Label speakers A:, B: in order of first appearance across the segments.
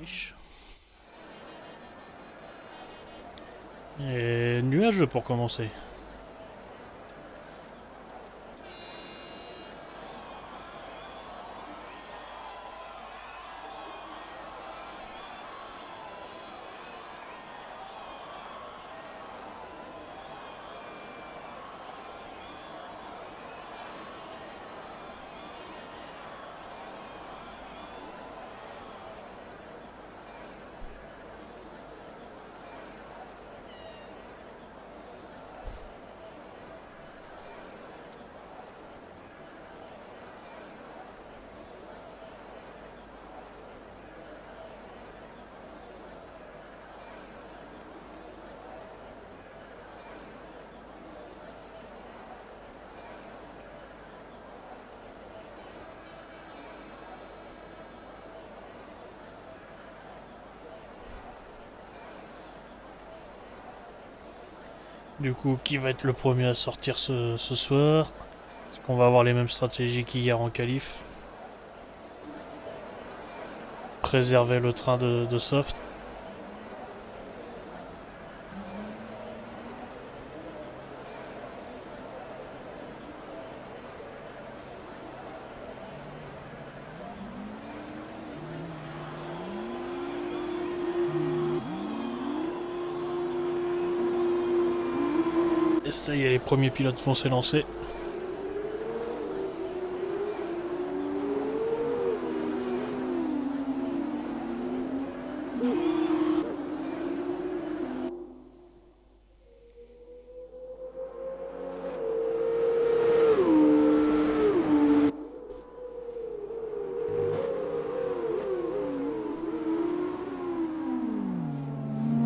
A: Autriche. Et nuageux pour commencer. Du coup, qui va être le premier à sortir ce soir? Est-ce qu'on va avoir les mêmes stratégies qu'hier en qualif? Préserver le train de soft. Et ça y est, les premiers pilotes vont s'élancer.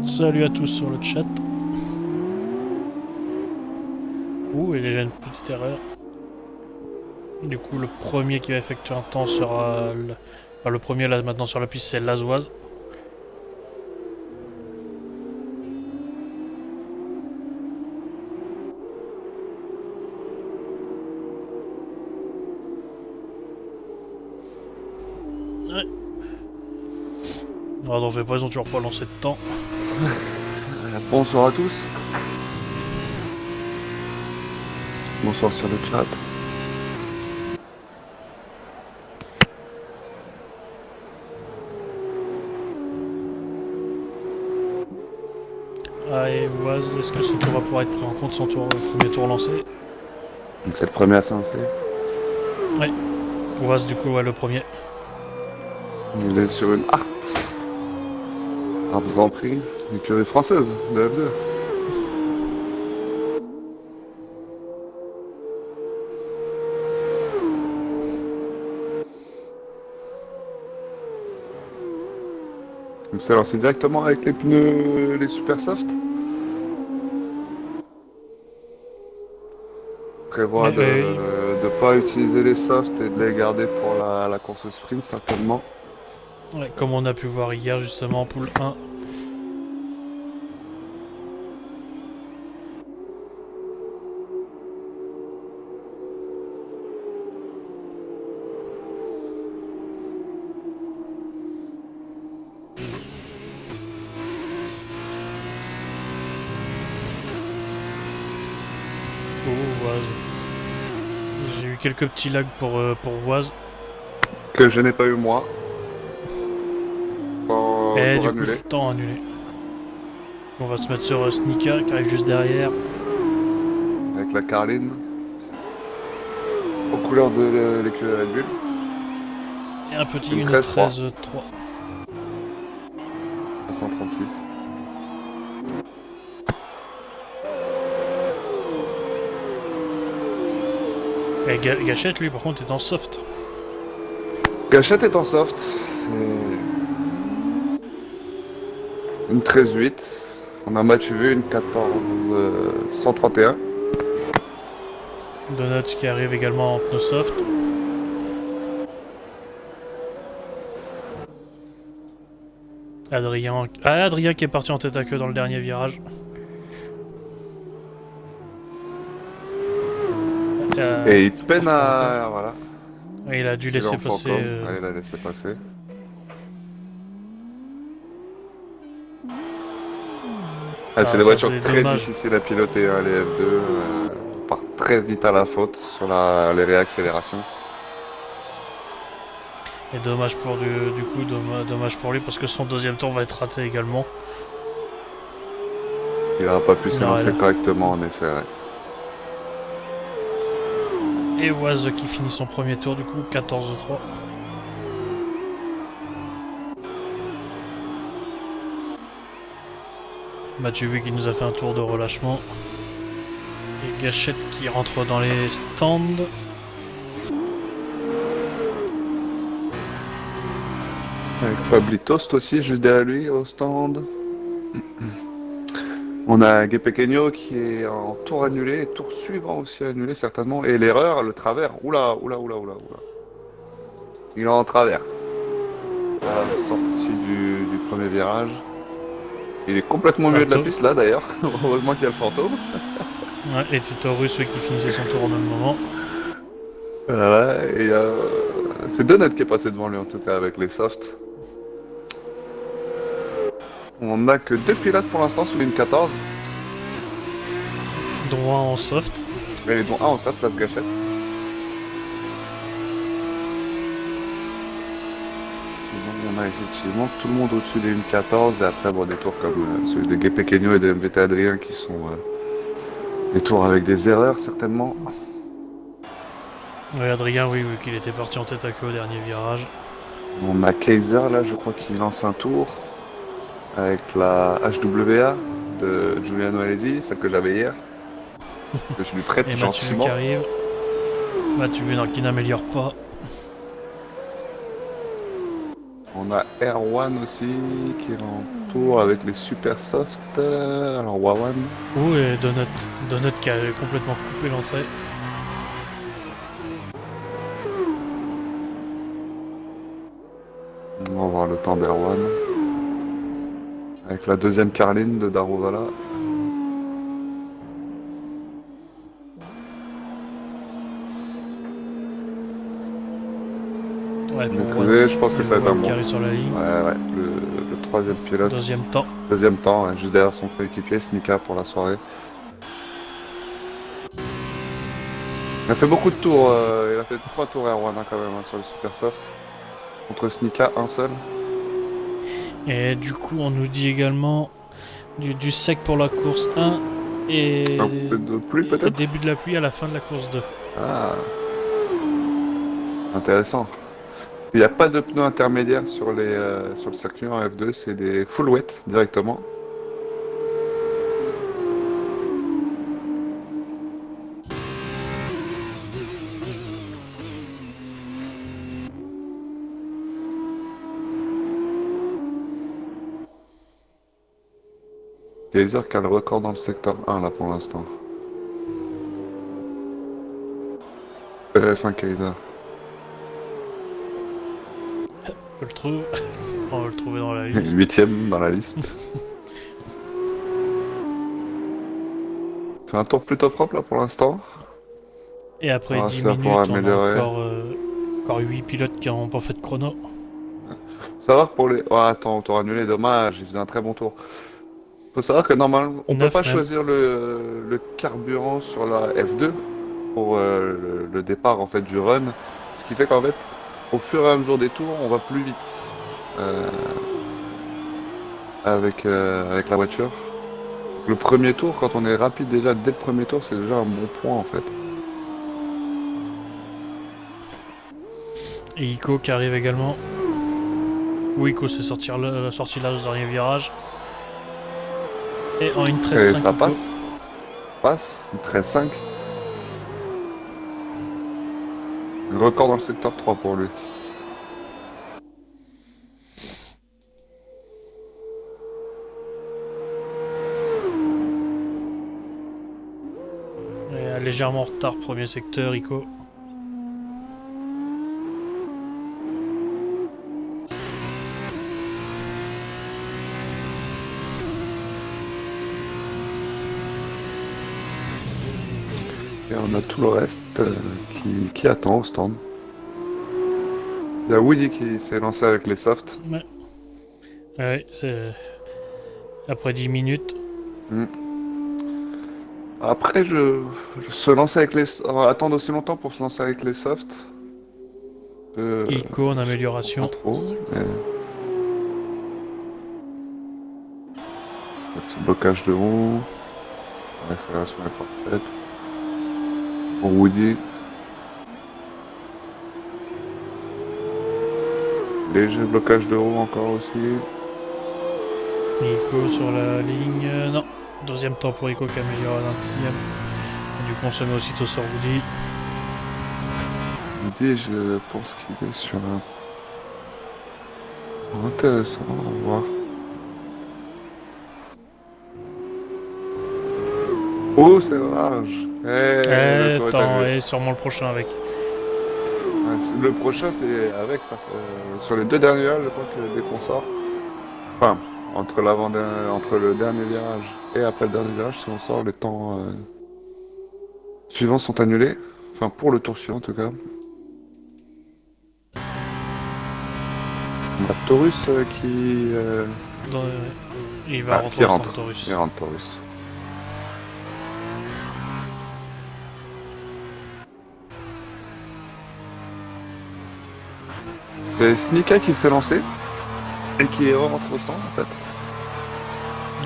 A: Salut à tous sur le chat. Ouh, et déjà une petite erreur. Du coup, le premier qui va effectuer un temps sera... Enfin, le premier là maintenant sur la piste, c'est Lazoise. Ouais. Non, t'en fais pas, ils ont toujours pas lancé de temps.
B: Bonsoir à tous. Bonsoir sur le chat.
A: Ah, et Oise, est-ce que son tour va pouvoir être pris en compte, son tour, premier tour lancé?
B: C'est le premier à se lancer.
A: Ouais. Oise, du coup, ouais, le premier.
B: Il est sur une Art Grand Prix, l'écurie française de F2. Donc c'est lancé directement avec les pneus, les super soft. Prévoit
A: Ouais,
B: de
A: ouais,
B: ne pas utiliser les softs et de les garder pour la course sprint certainement.
A: ouais, comme on a pu voir hier, justement, en poule 1. Oh, Oise. J'ai eu quelques petits lags pour Oise.
B: Que je n'ai pas eu moi.
A: Et
B: Pour
A: du coup,
B: annuler.
A: temps annulé. On va se mettre sur Snika qui arrive juste derrière.
B: Avec la Carline. Aux couleurs de l'écurie Red Bull.
A: Et un petit
B: Une
A: une
B: 13-3.
A: 13-3.
B: 136.
A: Et Gachette, lui, par contre, est en soft.
B: Gachette est en soft. C'est une 13-8. On a match vu une 14-131.
A: Donuts qui arrive également en pneu soft. Adrien... Ah, Adrien qui est parti en tête à queue dans le dernier virage.
B: Et il peine à... Voilà.
A: Il a dû
B: Il est
A: laisser
B: en
A: passer...
B: Fantôme. Allez, il a laissé passer. Ah, c'est
A: Ah,
B: des
A: ça,
B: voitures
A: c'est
B: très
A: dommage.
B: difficiles à piloter, hein, les F2. On part très vite à la faute sur les réaccélérations.
A: Et dommage pour du coup, dommage pour lui parce que son deuxième tour va être raté également.
B: Il n'aura pas pu
A: Non,
B: s'élancer correctement, en effet. Ouais.
A: Et Oise qui finit son premier tour, du coup, 14-3. Mathieu vu qu'il nous a fait un tour de relâchement. Et Gachette qui rentre dans les stands.
B: Avec Fabli Toast aussi, juste derrière lui, au stand. On a Gay Pequeño qui est en tour annulé, et tour suivant aussi annulé certainement. Et l'erreur, le travers. Oula, oula, oula, oula, oula. Il est en travers. À la sortie du premier virage. Il est complètement au milieu de la
A: Bientôt.
B: piste là d'ailleurs. Heureusement qu'il y a le fantôme.
A: Ouais, et Tito Russe qui finissait son tour au même moment.
B: Voilà, et c'est Donut qui est passé devant lui en tout cas avec les softs. On n'a que 2 pilotes pour l'instant sous ligne 14.
A: Droit en soft.
B: Et dont un en soft, place Gachette. Sinon, on a effectivement tout le monde au-dessus des lignes 14 et après bon, des tours comme celui de Gay Pequeño et de MVT Adrien qui sont des tours avec des erreurs certainement.
A: Oui, Adrien, oui, vu qu'il était parti en tête à queue au dernier virage.
B: On a Kaiser là, je crois qu'il lance un tour avec la HWA de Giuliano Alesi, celle que j'avais hier, que je lui prête
A: Et Mathieu qui
B: gentiment.
A: arrive. Mathieu qui n'améliore pas.
B: On a Erwan aussi qui est en tour avec les super soft. Alors Wawan.
A: Ouh, et Donut. Donut qui a complètement coupé l'entrée.
B: On va voir le temps d'Erwan. Avec la deuxième Carline de Daruvala.
A: Ouais, pour
B: Maîtrisé, je pense
A: il
B: que
A: y a
B: ça va être un
A: One qui
B: bon.
A: arrive sur la ligne.
B: Ouais, le troisième pilote.
A: Deuxième temps.
B: Deuxième temps, ouais, juste derrière son coéquipier, Snika pour la soirée. Il a fait beaucoup de tours, il a fait 3 tours Erwan quand même hein, sur le super soft. Contre Snika, un seul.
A: Et du coup, on nous dit également du sec pour la course 1
B: Un peu de pluie
A: et
B: peut-être.
A: début de la pluie à la fin de la course 2.
B: Ah, intéressant. Il n'y a pas de pneus intermédiaires sur le circuit en F2, c'est des full wet directement. Kaiser qui a le record dans le secteur 1 là pour l'instant. Enfin Kaiser.
A: Je le trouve. On va le trouver dans la liste.
B: 8ème dans la liste. Fait un tour plutôt propre là pour l'instant.
A: Et après
B: Ah,
A: 10
B: ça
A: minutes,
B: pour
A: on a
B: améliorer.
A: encore 8 pilotes qui n'ont pas fait de chrono.
B: Savoir pour les. Oh, attends, tour annulé, dommage, il faisait un très bon tour. Faut savoir que normalement, on peut
A: 9
B: pas
A: même.
B: choisir le carburant sur la F2 pour le départ en fait du run. Ce qui fait qu'en fait, au fur et à mesure des tours, on va plus vite euh, avec la voiture. Le premier tour, quand on est rapide déjà dès le premier tour, c'est déjà un bon point en fait.
A: Et Ico qui arrive également. Où Ico s'est sorti là au dernier virage. Et en une
B: Et
A: 13-5
B: ça
A: Ico.
B: passe, une 13-5. Un record dans le secteur 3 pour lui.
A: Et légèrement en retard, premier secteur, Ico.
B: Et on a tout le reste qui attend au stand. Il y a Woody qui s'est lancé avec les softs.
A: Ouais, c'est. Après 10 minutes.
B: Hmm. Après, se lancer avec les... attendre aussi longtemps pour se lancer avec les softs,
A: Ico en
B: je comprends
A: amélioration.
B: trop. Mais... le petit blocage de roue, l'accélération est parfaite. Pour Woody, léger blocage de roue encore aussi.
A: Ico sur la ligne. Non. Deuxième temps pour Ico qui améliore à un dixième. Du coup, on se met aussitôt sur Woody.
B: Woody, je pense qu'il est sur un... intéressant, on va voir. Oh, c'est large. Le tour est
A: Attends,
B: annulé.
A: et sûrement le prochain avec.
B: Ouais, le prochain, c'est avec ça. Sur les deux derniers virages, je crois que dès qu'on sort, enfin, entre le dernier virage et après le dernier virage, si on sort, les temps suivants sont annulés. Enfin, pour le tour suivant, en tout cas. On a Taurus qui...
A: Dans- Il va rentrer
B: qui
A: au stand
B: rentre.
A: Taurus.
B: Il rentre, Taurus. C'est Snika qui s'est lancé et qui est rentré au stand, en fait.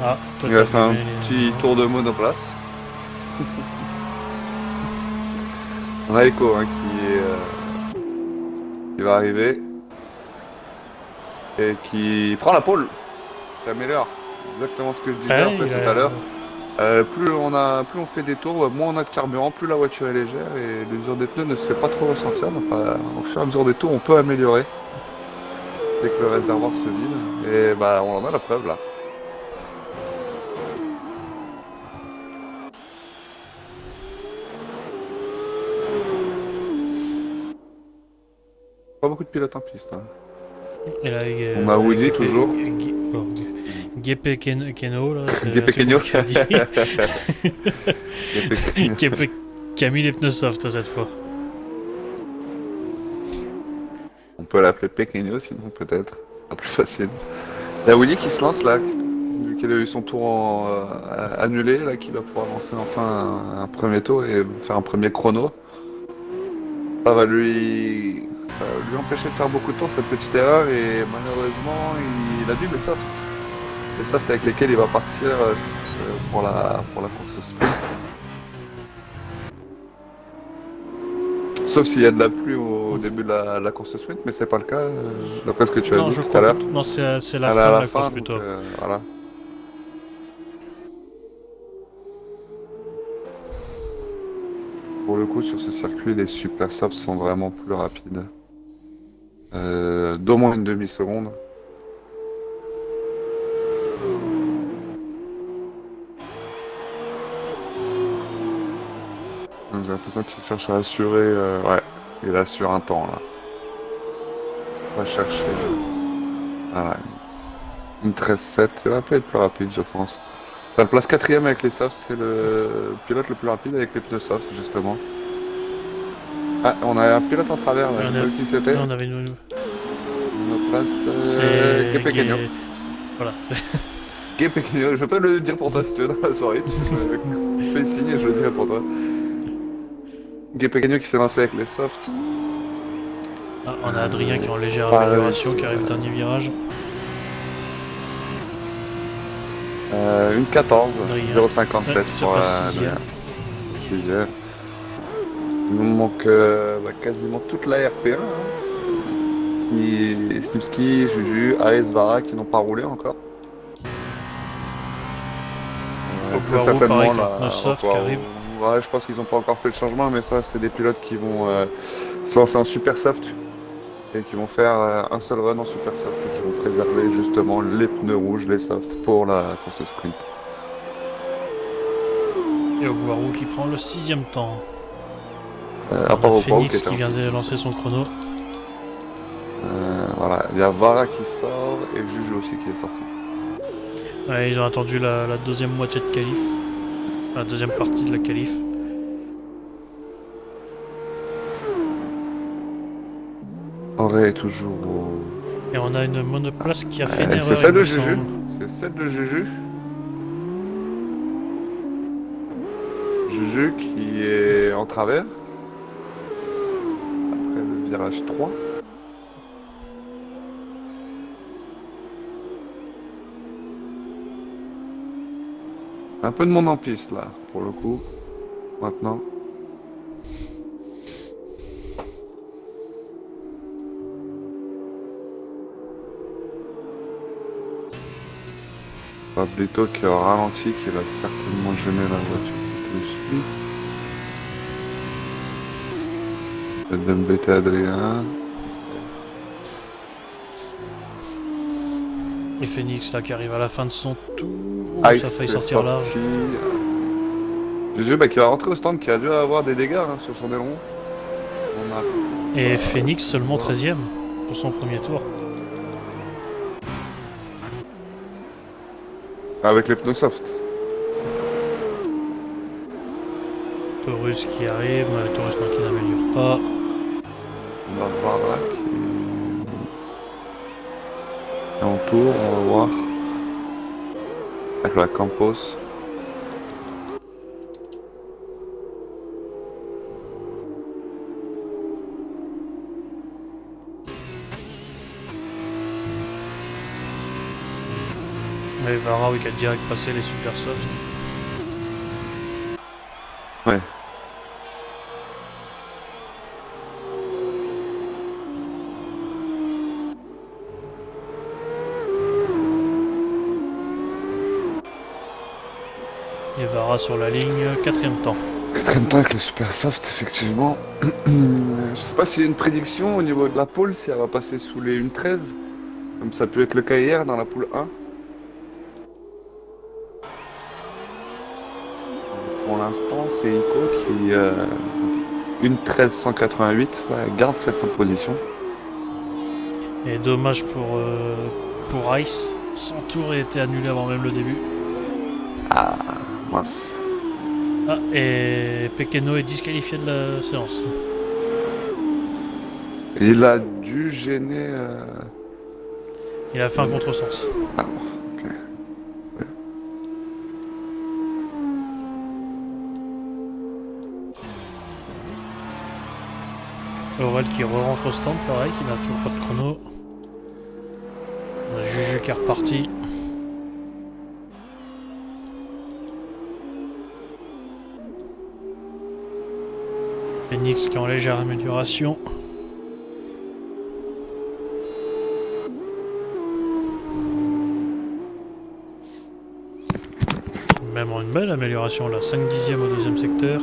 A: Ah, toi
B: Il a
A: t'as
B: fait un
A: vu
B: petit tour de monoplace. Raiko, hein, qui va arriver et qui prend la pole. Qui améliore. Exactement ce que je disais en fait tout à l'heure. Plus on fait des tours, moins on a de carburant, plus la voiture est légère et l'usure des pneus ne se fait pas trop ressentir. Donc au fur et à mesure des tours, on peut améliorer dès que le réservoir se vide. Et bah on en a la preuve là. Pas beaucoup de pilotes en piste, hein.
A: Et là,
B: On a Woody toujours.
A: Gepe Keno, là,
B: Des
A: je sais pas
B: Pequeños.
A: qui a dit.
B: Des Pequeños.
A: Qui a mis les pneus soft cette fois.
B: On peut l'appeler Pequeño sinon peut-être. C'est plus facile. Il y a Willy qui se lance là, vu qu'il a eu son tour annulé, là, qui va pouvoir lancer enfin un premier tour et faire un premier chrono. Ça va lui empêcher de faire beaucoup de tours, cette petite erreur, et malheureusement, il a vu les softs avec lesquels il va partir pour la course sprint. Sauf s'il y a de la pluie au début de la course sprint, mais c'est pas le cas, d'après ce que tu as
A: Non,
B: dit
A: je
B: tout à
A: crois
B: l'heure.
A: pas. Non, c'est la
B: À
A: fin de
B: la
A: la
B: fin,
A: course
B: donc,
A: plutôt.
B: voilà. Pour le coup, sur ce circuit, les super softs sont vraiment plus rapides. D'au moins une demi-seconde. Donc, j'ai l'impression qu'il cherche à assurer. Ouais, il assure un temps là. On va chercher. Voilà, une 13,7. Il va pas être plus rapide, je pense. Ça le place quatrième avec les softs. C'est le pilote le plus rapide avec les pneus softs, justement. Ah, on a un pilote en travers là. J'ai pas vu qui c'était.
A: Non, on avait une.
B: On place
A: C'est.
B: Pequeño.
A: Voilà.
B: Pequeño. Je vais pas le dire pour toi si tu veux dans la soirée. Tu me fais signe et je le dirai pour toi. Pequeño qui s'est lancé avec les softs.
A: Ah, on a Adrien qui est en légère
B: Pas
A: amélioration,
B: réussi,
A: qui arrive dernier virage.
B: Une 14,
A: Adrien.
B: 0,57
A: Ouais, se
B: pour
A: passe sixième.
B: sixième. Il nous manque quasiment toute la RP1. Hein. Snipski, Juju, AS, Vara qui n'ont pas roulé encore. Très
A: Poirot, pareil,
B: certainement
A: avec les pneus
B: là.
A: soft qui arrivent.
B: Ouais, je pense qu'ils n'ont pas encore fait le changement, mais ça, c'est des pilotes qui vont se lancer en super soft et qui vont faire un seul run en super soft et qui vont préserver justement les pneus rouges, les softs pour la course sprint.
A: Et Poirot qui prend le sixième temps.
B: À
A: On
B: part
A: a
B: au
A: Phoenix
B: qui
A: qui vient de lancer son chrono.
B: voilà, il y a Vara qui sort et Juju aussi qui est sorti.
A: Ouais, ils ont attendu la deuxième moitié de qualif. La deuxième partie de la qualif.
B: Auré est toujours au...
A: Et on a une monoplace qui a fait une erreur.
B: C'est celle
A: il
B: de
A: me
B: Juju.
A: semble.
B: C'est celle de Juju. Juju qui est en travers. Après le virage 3. Un peu de monde en piste là, pour le coup. Maintenant. Pablito qui est au ralenti, qui va certainement gêner la voiture qui le suit. Le Dembélé Adrien.
A: Et Phoenix là qui arrive à la fin de son tour.
B: Ice
A: Ça a failli
B: est
A: sortir là.
B: sorti. Juju qui va rentrer au stand, qui a dû avoir des dégâts hein, sur son aileron. On a...
A: Et Phoenix seulement 13ème pour son premier tour.
B: Avec les pneus soft.
A: Taurus qui arrive, mais Taurus non, qui n'améliore pas.
B: On va voir là qui est en tour, on va voir. Avec la Campos.
A: Et Vara, oui, qui a direct passé les super soft.
B: Ouais.
A: Et Vara sur la ligne, 4ème temps.
B: 4ème temps avec le super soft, effectivement. Je sais pas s'il y a une prédiction au niveau de la pole, si elle va passer sous les 1.13, comme ça peut être le cas hier dans la poule 1. Pour l'instant, c'est Ico qui, 1.13.188, garde cette position.
A: Et dommage pour Ice, son tour a été annulé avant même le début.
B: Ah, mince.
A: Ah, et Pekeno est disqualifié de la séance.
B: Il a dû gêner...
A: Il a fait un contresens.
B: Ah, ok.
A: Aurel qui re-rentre au stand, pareil, qui n'a toujours pas de chrono. On a Juju qui est reparti. Phoenix qui est en légère amélioration. Même en une belle amélioration là, 5 dixièmes au deuxième secteur.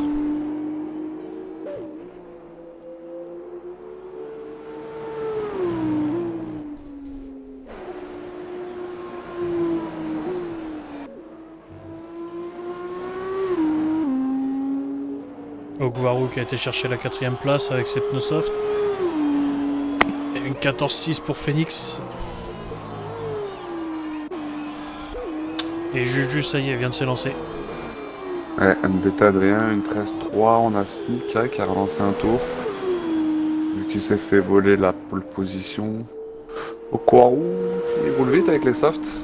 A: Ogwaru qui a été chercher la 4ème place avec ses pneus soft. Et une 14-6 pour Phoenix. Et Juju, ça y est, vient de s'élancer.
B: Ouais, Beta Adrien, une 13-3, on a Snika qui a relancé un tour. Vu qu'il s'est fait voler la pole position. Okwaru, il roule vite avec les softs.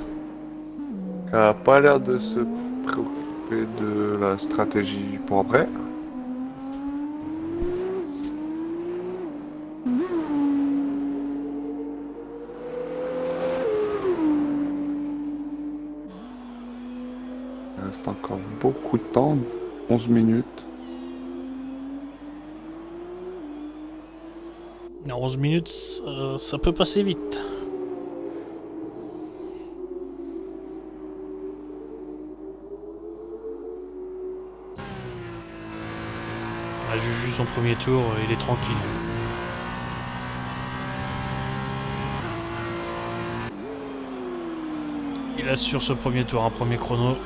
B: Qui a pas l'air de se préoccuper de la stratégie pour après. Il reste encore beaucoup de temps, 11 minutes.
A: En 11 minutes, ça peut passer vite. Ah, Juju, son premier tour, il est tranquille. Il assure ce premier tour, un premier chrono.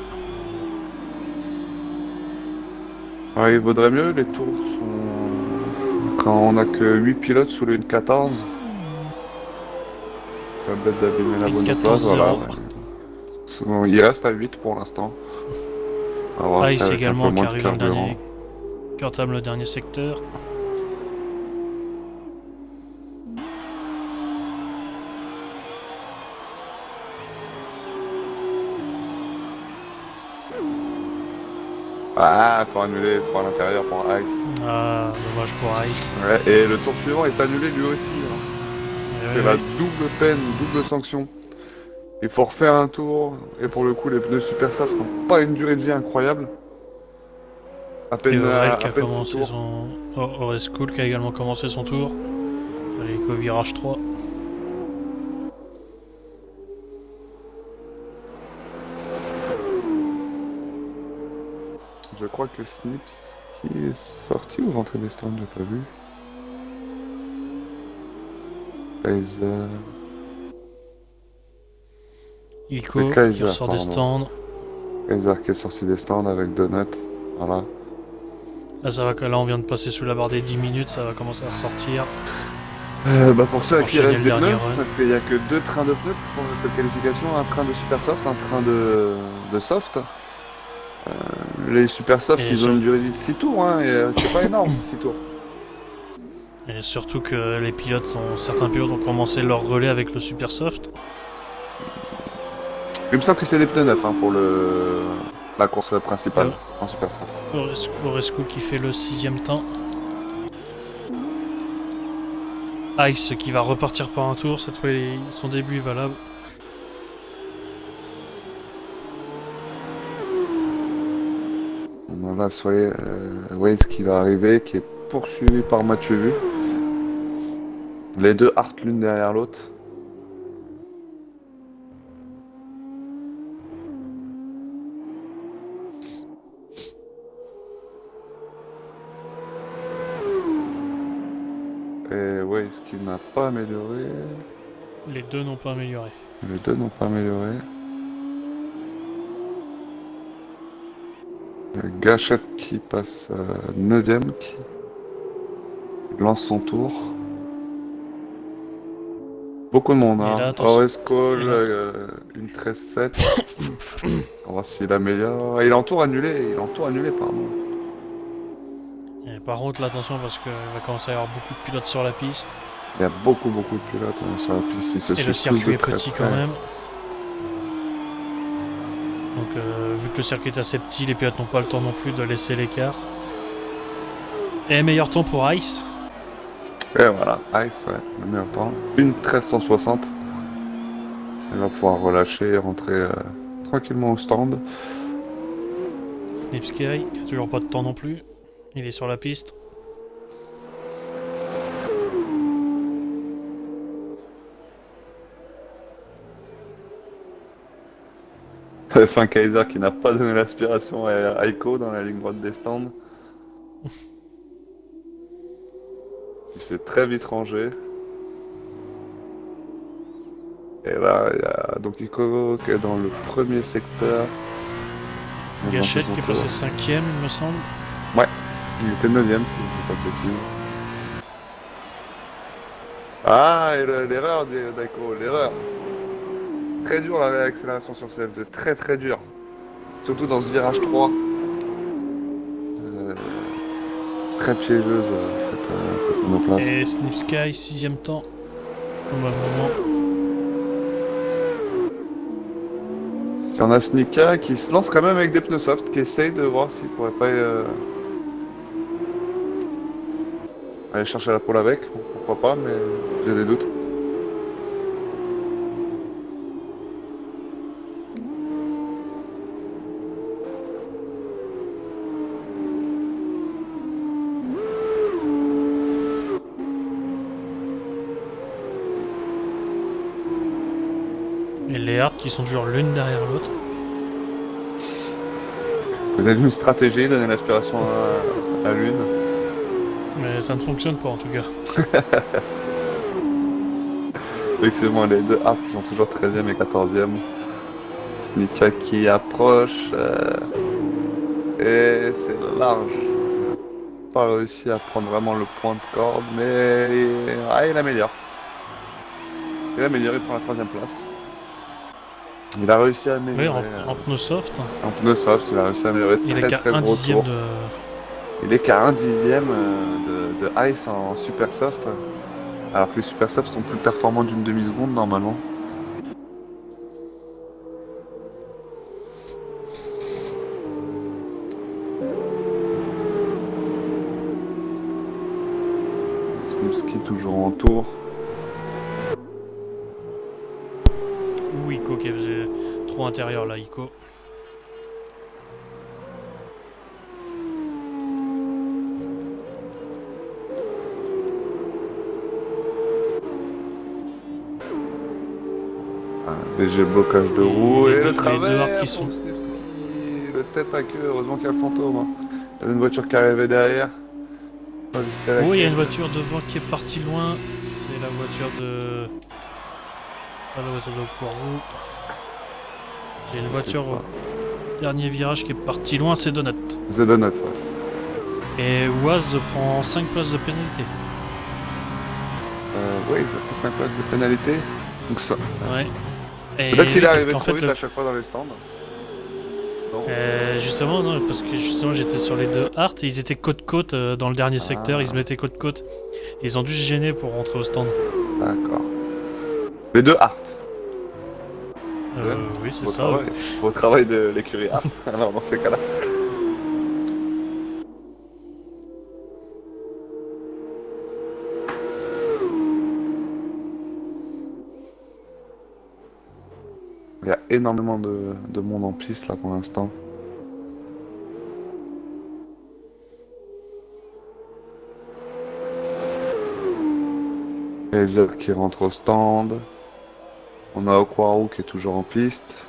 B: Ouais, il vaudrait mieux, les tours sont... Quand on a que 8 pilotes sous le 1.14. C'est bête d'abîmer la bonne place, voilà. Ouais. Il reste à 8 pour l'instant.
A: Ice également qui arrive le dernier, qui entame le dernier secteur.
B: Ah, tour annulé, tour à l'intérieur pour Ice.
A: Ah, dommage pour Ice.
B: Ouais, et le tour suivant est annulé lui aussi, hein. C'est la
A: Oui.
B: double peine, double sanction. Il faut refaire un tour, et pour le coup, les pneus Super Soft n'ont pas une durée de vie incroyable.
A: Et Aurel qui
B: À
A: a
B: peine 6
A: commencé
B: tours.
A: son... Aurel School qui a également commencé son tour. Allez, qu'au virage 3.
B: Je crois que Snips qui est sorti ou rentré des stands, j'ai pas vu. Kaiser. C'est
A: Ico qui
B: Kaiser,
A: ressort des
B: pardon.
A: stands.
B: Kaiser qui est sorti des stands avec Donut. Voilà.
A: Là, ça va, là, on vient de passer sous la barre des 10 minutes, ça va commencer à ressortir.
B: Pour ceux à qui il
A: Enchaîner
B: reste
A: le
B: des
A: dernier
B: pneus,
A: run.
B: parce qu'il n'y a que 2 trains de pneus pour cette qualification, un train de super soft, un train de soft. Les super soft,
A: Et,
B: ils ont une durée de vie de 6 tours, hein, et c'est pas énorme, 6 tours.
A: et surtout que certains pilotes ont commencé leur relais avec le Super Soft.
B: Il me semble que c'est des pneus neufs hein, pour la course
A: Et
B: principale en super soft.
A: Orescu qui fait le 6ème temps. Ice qui va repartir pour un tour, cette fois son début est valable.
B: Voilà, soyez Waze qui va arriver, qui est poursuivi par Mathieu Vu. Les deux Hart l'une derrière l'autre. Et Waze qui n'a pas amélioré.
A: Les deux n'ont pas amélioré.
B: Les deux n'ont pas amélioré. Gachette qui passe 9ème, qui lance son tour. Beaucoup de monde,
A: Et
B: hein.
A: là, attention.
B: Horace Cole,
A: Et là-
B: une 13-7. On va voir s'il améliore. Ah, il est en tour annulé, pardon.
A: Et par contre, là, attention parce qu'il va commencer à y avoir beaucoup de pilotes sur la piste.
B: Il y a beaucoup de pilotes sur la piste, ils se
A: Et le
B: suivent tous
A: circuit
B: de
A: est
B: très
A: petit
B: près.
A: quand même. Donc, vu que le circuit est assez petit, les pilotes n'ont pas le temps non plus de laisser l'écart. Et meilleur temps pour Ice.
B: Et voilà, Ice, ouais, le meilleur temps. Une 1360. Il va pouvoir relâcher et rentrer tranquillement au stand.
A: Snipsky qui a toujours pas de temps non plus. Il est sur la piste.
B: F1 Kaiser qui n'a pas donné l'aspiration à Aiko dans la ligne droite des stands. Il s'est très vite rangé. Et là, il y a donc Aiko qui est dans le premier secteur.
A: Gachette qui est passé 5ème, il me semble.
B: Ouais, il était 9ème si je dis pas de bêtises. Ah, et l'erreur d'Aiko, l'erreur. Très dur la réaccélération sur CF2, très très dur. Surtout dans ce virage 3. Très piégeuse cette monoplace.
A: Et Snipsky, 6ème temps. Au même moment.
B: Il y en a Snika qui se lance quand même avec des pneus soft, qui essaye de voir s'il pourrait pas aller chercher la pole avec. Pourquoi pas, mais j'ai des doutes.
A: Et les Hart qui sont toujours l'une derrière l'autre.
B: Peut-être une stratégie, donner l'aspiration à l'une.
A: Mais ça ne fonctionne pas en tout cas.
B: Effectivement, les deux Hart qui sont toujours 13ème et 14ème. Snika qui approche. Et c'est large. Pas réussi à prendre vraiment le point de corde, mais il améliore. Il améliore, il prend la 3ème place. Il a réussi à
A: Oui,
B: améliorer.
A: en pneu soft.
B: En pneu soft, il a réussi à améliorer
A: Il est
B: très
A: qu'à
B: très
A: 1
B: gros
A: dixième
B: tour.
A: de.
B: Il est qu'à 1/10 de Ice en super soft. Alors que les super soft sont plus performants d'une demi-seconde normalement. toujours en tour.
A: Ou Ico qui faisait trop intérieur là, Ico.
B: Un léger blocage de
A: Et
B: roue
A: les
B: et
A: deux-
B: le
A: les deux
B: travers
A: arcs qui
B: pour
A: sont-
B: Snipski. Le tête à queue, heureusement qu'il y a le fantôme. Hein. Il y avait une voiture qui arrivait derrière. Pas vu c'était
A: Oh, il y a
B: laquelle.
A: une voiture devant qui est partie loin. C'est la voiture de. Pas la voiture de Poirot. J'ai une voiture
B: Pas.
A: au dernier virage qui est partie loin, c'est Donut.
B: The Donut, ouais.
A: Et Oise prend 5 places de pénalité.
B: Ouais, ils ont pris 5 places de pénalité. Donc ça.
A: Ouais. Et
B: Peut-être qu'il
A: oui,
B: est
A: parce
B: arrivé
A: qu'en
B: trop
A: fait,
B: vite à chaque fois dans les stands. Non.
A: justement, non, parce que justement j'étais sur les deux Hart et ils étaient côte-côte dans le dernier secteur, ils se mettaient côte-côte. Ils ont dû se gêner pour rentrer au stand.
B: D'accord. Les deux Hart.
A: Oui, c'est
B: Beau
A: ça.
B: travail. Beau travail de l'écurie Hart. Alors dans ces cas-là. Il y a énormément de monde en piste là pour l'instant. Laser qui rentre au stand. On a Okwaru qui est toujours en piste.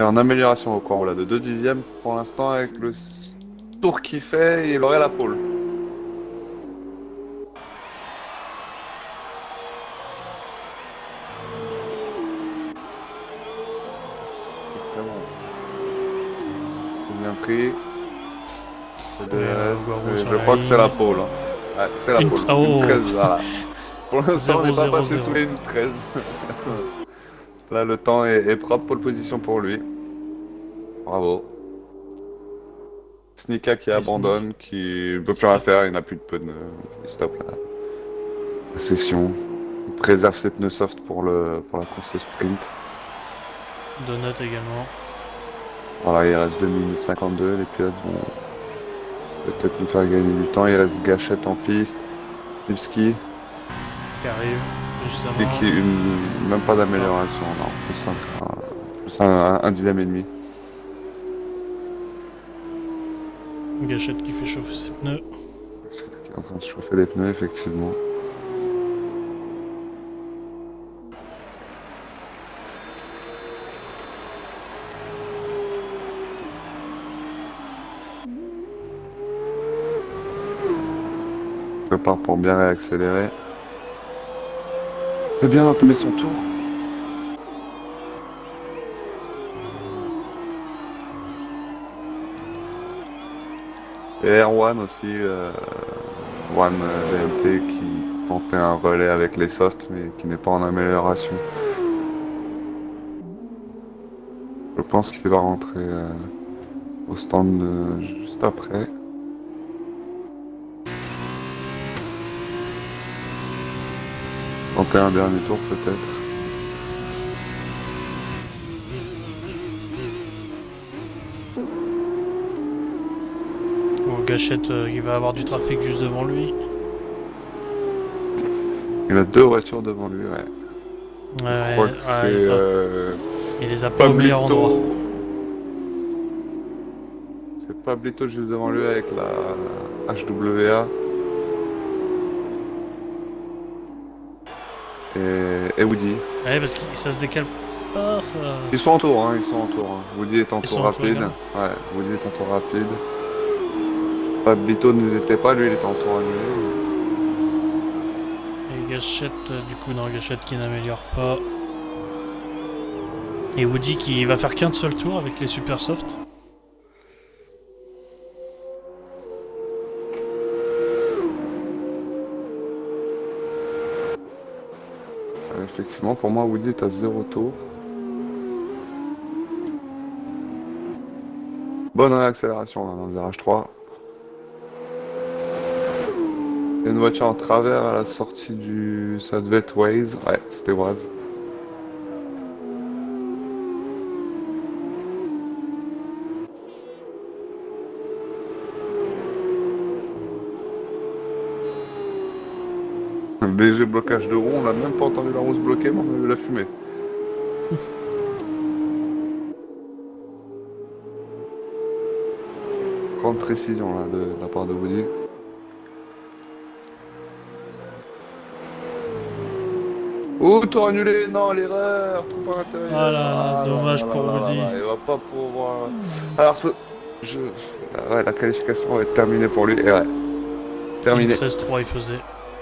B: Et en amélioration Okwaru là de 2 dixièmes pour l'instant avec le tour qu'il fait, il aurait la pole. Très bon. C'est bien pris. Je crois que c'est la pole. Hein. Ouais, c'est la
A: Une
B: pole.
A: oh.
B: Une 13, voilà. Pour l'instant, on n'est pas
A: 0,
B: passé
A: 0.
B: sous les 13. Là, le temps est propre, pole position pour lui. Bravo. Snika qui abandonne, qui ne peut plus rien faire, il n'a plus de pneus. Il stoppe la session. Il préserve ses pneus soft pour la course sprint.
A: Donut également.
B: Voilà, il reste 2 minutes 52. Les pilotes vont peut-être nous faire gagner du temps. Il reste Gachette en piste. Snipski.
A: Qui arrive, justement.
B: Et qui même pas d'amélioration, non. Plus un dixième et demi.
A: Gachette qui fait chauffer ses pneus.
B: Gachette qui est en train de chauffer les pneus, effectivement. Prépare pour bien réaccélérer. Et bien entamer son tour. Et Erwan aussi, Erwan VMT qui tentait un relais avec les softs mais qui n'est pas en amélioration. Je pense qu'il va rentrer au stand juste après. Tenter un dernier tour peut-être.
A: Oh, Gachette, il va avoir du trafic juste devant lui.
B: Il a 2 voitures devant lui, ouais. Je crois que c'est
A: il les a pas au meilleur endroit.
B: C'est Pablito juste devant lui avec la HWA. Et Woody.
A: Ouais, parce que ça se décale pas, ça.
B: Ils sont en tour, hein, ils sont en tour. Hein. Woody est en
A: Ils
B: tour
A: sont en tour
B: rapide.
A: également.
B: Ouais, Woody est en tour rapide. Pablito ne l'était pas, lui il était en tour annulé.
A: Et Gachette, du coup, non, Gachette qui n'améliore pas. Et Woody qui va faire qu'un seul tour avec les super soft.
B: Effectivement, pour moi, Woody est à 0 tour. Bonne réaccélération là, dans le virage 3. Il y a une voiture en travers à la sortie du... Ça devait être Waze. Ouais, c'était Waze. BG blocage de roue, on n'a même pas entendu la roue se bloquer, mais on a vu la fumée. Grande précision là de la part de Woody. Oh, tour annulé, non, l'erreur, trop à l'intérieur.
A: Ah là là, dommage pour
B: là,
A: Woody.
B: il va pas pouvoir. Alors, je... ouais, la qualification va être terminée pour lui. Et ouais,
A: Une
B: terminé.
A: 13-3, il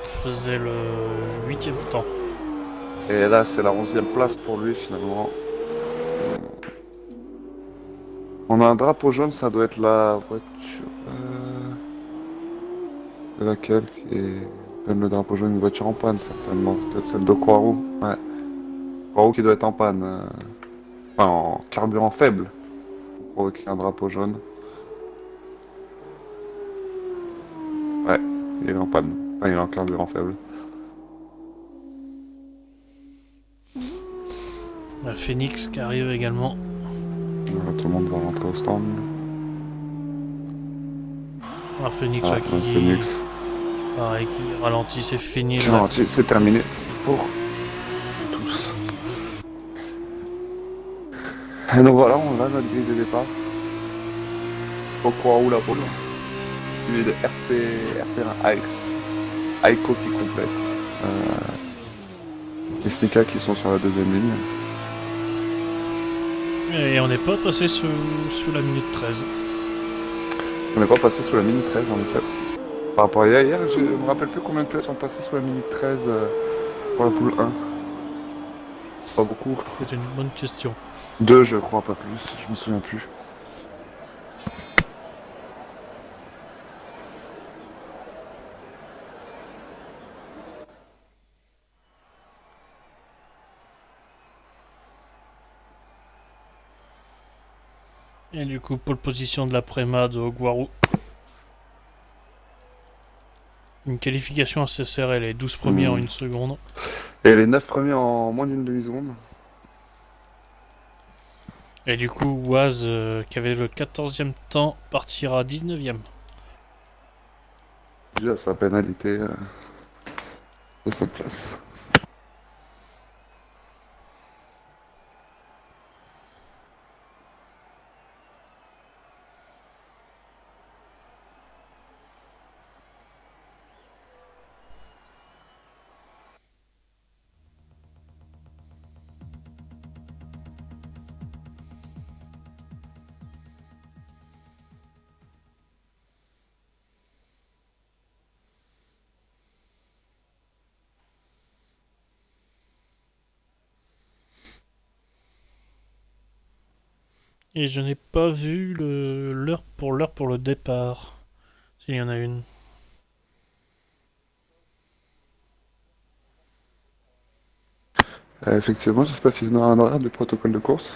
A: faisait le 8ème temps.
B: Et là, c'est la 11e place pour lui finalement. On a un drapeau jaune, ça doit être la voiture. De laquelle qui donne le drapeau jaune, une voiture en panne certainement. Peut-être celle de Croix-Roux. Ouais. Croix-Roux qui doit être en panne. Enfin, en carburant faible. Pour provoquer un drapeau jaune. Ouais, il est en panne. Enfin, il est en carburant faible.
A: La Phoenix qui arrive également.
B: Voilà, tout le monde va rentrer au stand.
A: Un Phoenix
B: Ah,
A: qui,
B: un Phoenix.
A: pareil, qui ralentit, c'est fini.
B: Non, c'est terminé pour tous. Et donc voilà, on a notre grille de départ. Au Croix-Roux la pole. Suivi de RP1 Ice. Aiko qui complète. Les Snika qui sont sur la deuxième ligne.
A: Et on n'est pas passé sous la minute 13.
B: On n'est pas passé sous la minute 13 en effet. Par rapport à hier, je me rappelle plus combien de pilotes sont passés sous la minute 13 pour la poule 1. Pas beaucoup.
A: C'est une bonne question.
B: 2 je crois, pas plus, je me souviens plus.
A: Et du coup, pole position de la Préma de Guarou. Une qualification assez serrée, les 12 premiers en 1 seconde.
B: Et les 9 premiers en moins d'une demi-seconde.
A: Et du coup, Waz, qui avait le 14e temps, partira 19e.
B: Déjà sa pénalité de 5 places.
A: Et je n'ai pas vu l'heure pour le départ. S'il y en a une.
B: Effectivement, je sais pas s'il y en a un horaire du protocole de course.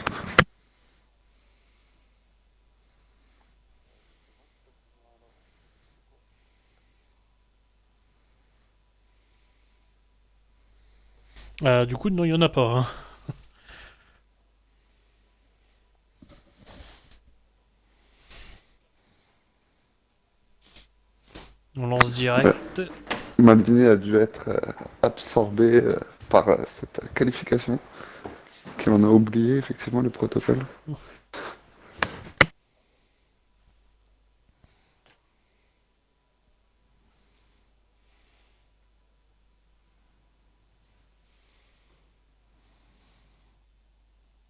A: Du coup, non, il n'y en a pas. Hein. On lance direct.
B: Maldini a dû être absorbé par cette qualification. Qu'il en a oublié effectivement le protocole.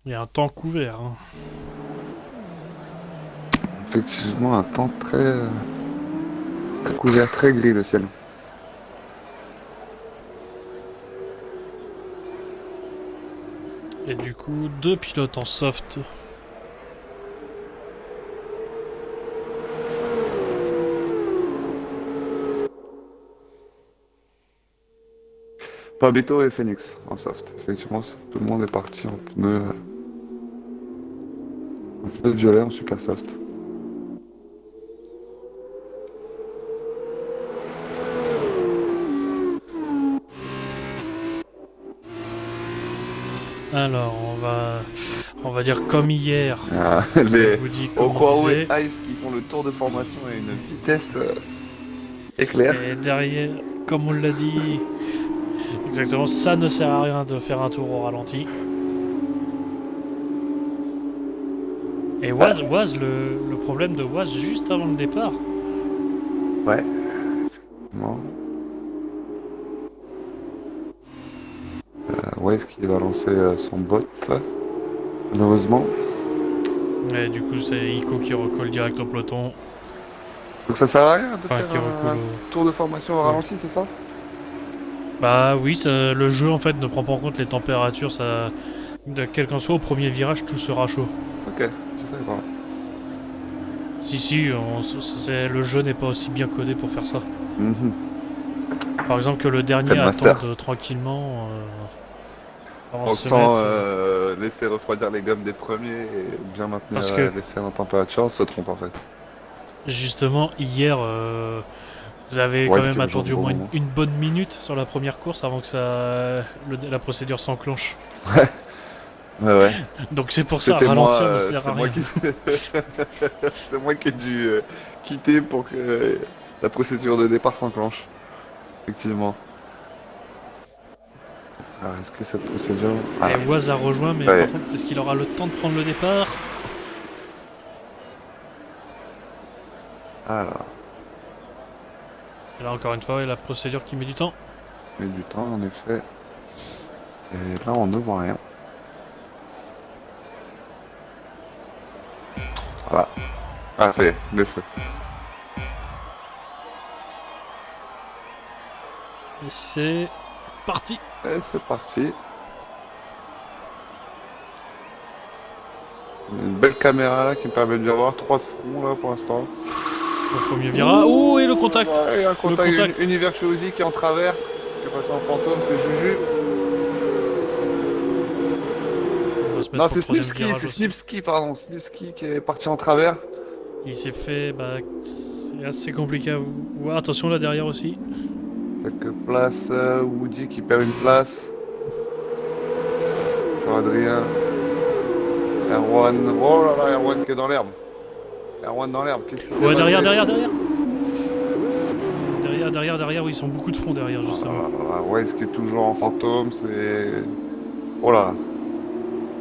A: Il y a un temps couvert. Hein.
B: Effectivement, un temps très couvert, très gris le ciel.
A: Et du coup, 2 pilotes en soft.
B: Pablito et Phoenix en soft. Effectivement, tout le monde est parti en pneu violet en super soft.
A: Alors, on va dire comme hier.
B: Les
A: Woody, comme on
B: Okwaru et
A: disait.
B: Ice qui font le tour de formation à une vitesse éclair.
A: Et derrière, comme on l'a dit, Exactement, ça ne sert à rien de faire un tour au ralenti. Et Waz, le problème de Waz juste avant le départ.
B: Ouais. Bon. Waze qui va lancer son bot, malheureusement.
A: Et du coup, c'est Ico qui recolle direct au peloton.
B: Donc ça sert à rien de
A: Enfin,
B: faire
A: qui recoule
B: un
A: au...
B: tour de formation au ralenti, c'est ça?
A: Bah oui, le jeu en fait ne prend pas en compte les températures. Quel qu'en soit, au premier virage, tout sera chaud.
B: Ok, je savais pas.
A: Si, le jeu n'est pas aussi bien codé pour faire ça.
B: Mhm.
A: Par exemple, que le dernier
B: Codemaster.
A: attende tranquillement avant de
B: Donc
A: se
B: sans
A: mettre.
B: laisser refroidir les gommes des premiers et bien maintenir
A: Parce que
B: les scènes en température, on se trompe en fait.
A: justement, hier, vous avez
B: Ouais,
A: quand
B: ce
A: même
B: qui est le genre
A: attendu
B: de
A: au
B: bon
A: moins
B: moment.
A: une bonne minute sur la première course avant que la procédure s'enclenche.
B: Ouais, ouais.
A: Donc c'est pour ça,
B: C'était moi,
A: ralentir ne sert à rien.
B: c'est moi qui ai dû quitter pour que la procédure de départ s'enclenche. Effectivement. Alors, est-ce que cette procédure... Ah,
A: Et Waz a rejoint, mais
B: ouais.
A: par contre, est-ce qu'il aura le temps de prendre le départ?
B: Alors,
A: Et là, encore une fois, il y a la procédure qui met du temps.
B: met du temps, en effet. Et là, on ne voit rien. Voilà. Ah, ça y est, le feu.
A: Et c'est parti.
B: Et c'est parti. Une belle caméra là qui me permet de bien voir 3 de front là pour l'instant.
A: Le premier virage. Oh, et le contact.
B: Ouais, il y a un contact,
A: contact.
B: Univirtuosi qui est en travers, qui est passé en fantôme, c'est Juju.
A: On va se mettre
B: Non,
A: pour le
B: c'est
A: troisième
B: Snipski,
A: virage
B: c'est
A: aussi.
B: Snipski, pardon, Snipski qui est parti en travers.
A: Il s'est fait... Bah, c'est assez compliqué à voir. Attention là derrière aussi.
B: Quelques places, Woody qui perd une place. Sur Adrien. Erwan, oh là là, Erwan qui est dans l'herbe. Erwan dans l'herbe, qu'est-ce qui s'est
A: Ouais,
B: passé?
A: Derrière, oui, ils sont beaucoup de front derrière, justement.
B: Waze qui est toujours en fantôme, c'est... Oh là.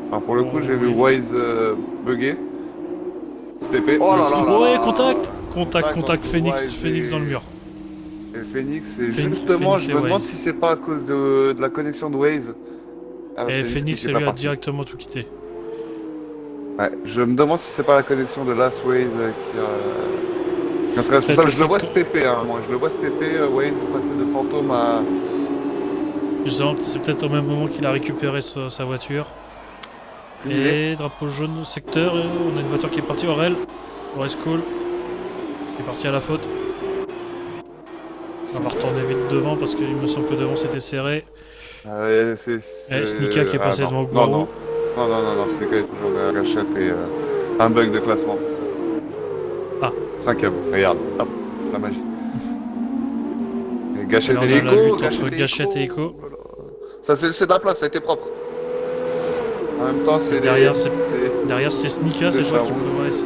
B: Enfin, pour le coup, j'ai vu
A: Oui.
B: Waze bugger. STP. Oh là là là
A: Ouais,
B: là.
A: contact,
B: entre
A: Phoenix,
B: Wise
A: Phoenix dans le mur.
B: et Phoenix, et
A: Phoenix
B: justement, je
A: et
B: me demande
A: Waze.
B: si c'est pas à cause de la connexion de Waze. Ah,
A: Et
B: Phoenix
A: Phoenix,
B: qui est pas
A: lui, a
B: parti.
A: directement tout quitté.
B: Ouais, je me demande si c'est pas la connexion de Last Waze qui serait responsable. Je le vois STP, hein, moi. Je le vois STP, Waze passer de fantôme à...
A: Justement, c'est peut-être au même moment qu'il a récupéré sa voiture.
B: Une idée.
A: Et drapeau jaune au secteur, on a une voiture qui est partie, Aurel. Aurel School. Qui est parti à la faute. On va retourner vite devant parce qu'il me semble que devant c'était serré. Et Snika qui est passé devant Goro.
B: Non, Snika est toujours derrière Gachette et un bug de classement.
A: Ah.
B: 5ème, regarde, hop, la magie. Et Gachette
A: et
B: et
A: là, on a la
B: Echo,
A: lutte entre Gachette et Echo.
B: Oh là là. Ça, c'est de la place, ça a été propre. En même temps, c'est
A: Derrière, c'est Snika cette fois qui
B: rouge.
A: bougerait ici.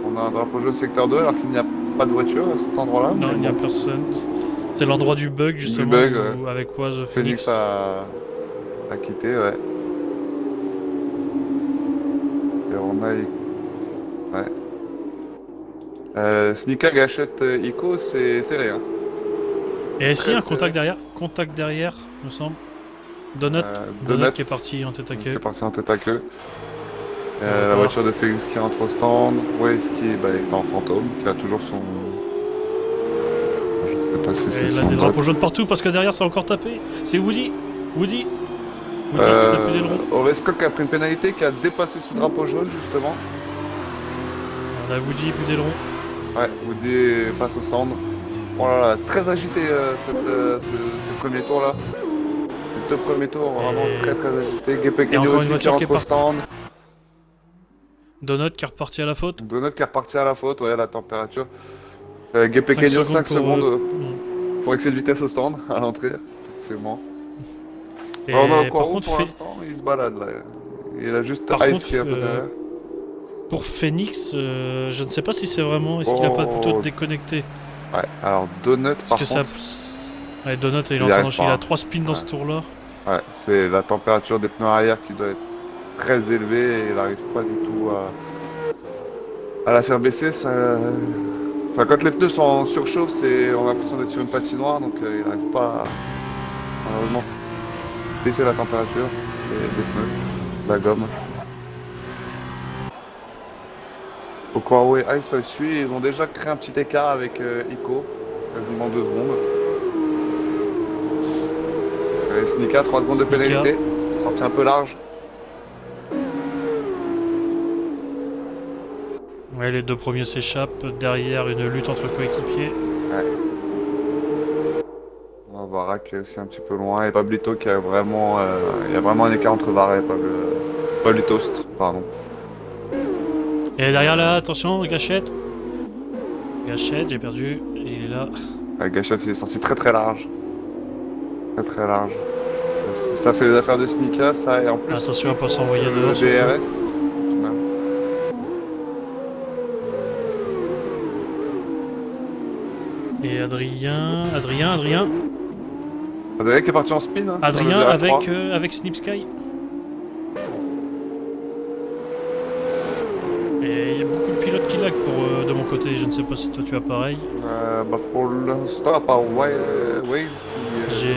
B: On a un drapeau jaune secteur 2 alors qu'il n'y a pas de voiture à cet endroit-là.
A: Non, il n'y a personne. C'est l'endroit du bug justement,
B: bug,
A: où, avec Waz
B: Phoenix a quitté, ouais. Et on a... Ouais. Snika, Gachette, Ico, c'est serré. Hein.
A: Et si,
B: Très
A: un
B: serré.
A: contact derrière, me semble. Donut qui est parti en tête à
B: Qui
A: queue.
B: est parti en tête à queue.
A: Voilà.
B: La voiture de Félix qui rentre au stand. Waze qui est en fantôme, qui a toujours son... Je sais pas si c'est
A: Et
B: son
A: là, des
B: mode.
A: drapeaux jaunes partout parce que derrière, c'est encore tapé. C'est Woody qui n'a plus d'aileron.
B: Oresco qui a pris une pénalité, qui a dépassé ce drapeau jaune, justement.
A: On a Woody, plus d'aileron.
B: Ouais, Woody passe au stand. Oh là là, très agité ces premiers tours là. Les 2 premiers tours, vraiment très agités. Gepekenyo aussi qui rentre au stand.
A: Donut qui est reparti à la faute.
B: Donut qui est reparti à la faute, ouais, la température. Gepekenyo 5 secondes pour excès de vitesse au stand, à l'entrée, effectivement.
A: Et
B: Alors, on a encore
A: par contre,
B: pour l'instant, il se balade là. Il a juste
A: par
B: Ice qui est un peu derrière.
A: Pour Phoenix, je ne sais pas si c'est vraiment. Est-ce qu'il a pas plutôt déconnecté?
B: Ouais, alors Donut
A: Parce
B: par
A: que
B: contre,
A: ça. Ouais, Donut, il est
B: il
A: en
B: y
A: train
B: arrive
A: d'enchaîner. Il
B: pas.
A: a 3 spins dans
B: Ouais,
A: ce tour-là.
B: ouais, c'est la température des pneus arrière qui doit être très élevée et il n'arrive pas du tout à la faire baisser. Enfin, quand les pneus sont en surchauffe, on a l'impression d'être sur une patinoire, donc il n'arrive pas à malheureusement baisser la température des pneus, de la gomme. Au Huawei Ice, ça suit, ils ont déjà créé un petit écart avec Ico, quasiment 2 secondes. Snika, 3 secondes de
A: Snika.
B: pénalité, sorti un peu large.
A: Ouais, les deux premiers s'échappent. Derrière, une lutte entre coéquipiers.
B: Ouais. On va voir Rack qui est aussi un petit peu loin et Pablito qui a vraiment, il y a vraiment un écart entre Vara et Pablitost, pardon.
A: Et derrière là, attention, Gâchette. Gâchette, j'ai perdu. Il est là.
B: Gachette il est sorti très très large. Très très large. Ça fait les affaires de Snika, ça, et en plus
A: Attention à pas s'envoyer
B: le
A: dehors. Surtout.
B: DRS. Au final.
A: Et Adrien.
B: Adrien qui est parti en spin hein, dans le
A: Adrien
B: virage 3.
A: avec Snip Sky. Et il y a beaucoup de pilotes qui lag de mon côté. Je ne sais pas si toi tu as pareil.
B: Bah pour l'instant, à part Waze qui.
A: J'ai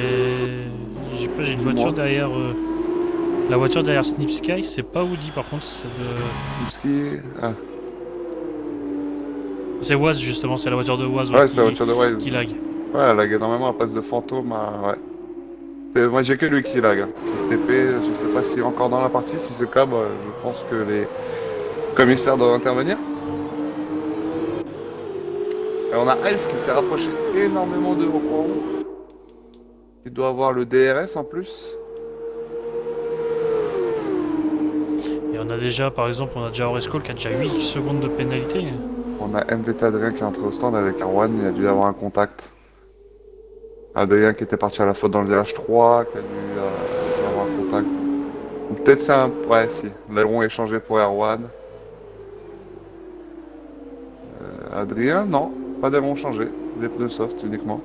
A: une
B: Dis-moi.
A: voiture derrière. La voiture derrière Snip Sky, c'est pas Woody par contre, c'est de.
B: Lipski. Ah.
A: C'est Waz justement, c'est la voiture de Waz
B: Ouais, c'est la voiture de Waze.
A: qui lag.
B: Ouais, elle lag énormément, elle passe de fantôme à. Ouais. Moi j'ai que lui qui lag, hein, qui se TP. Je sais pas s'il est encore dans la partie. Si c'est le cas, bah, je pense que les commissaires doivent intervenir. Et on a Ice qui s'est rapproché énormément de Okoro. Il doit avoir le DRS en plus.
A: Et on a déjà, par exemple, on a déjà Oresco qui a déjà 8 secondes de pénalité.
B: On a MVT Adrien qui est entré au stand avec Arwan, il a dû y avoir un contact. Adrien qui était parti à la faute dans le virage 3, qui a dû avoir un contact. Ou peut-être c'est un. Ouais, si. L'aileron est changé pour Erwan. Adrien, non. Pas d'aileron changé. Les pneus soft uniquement.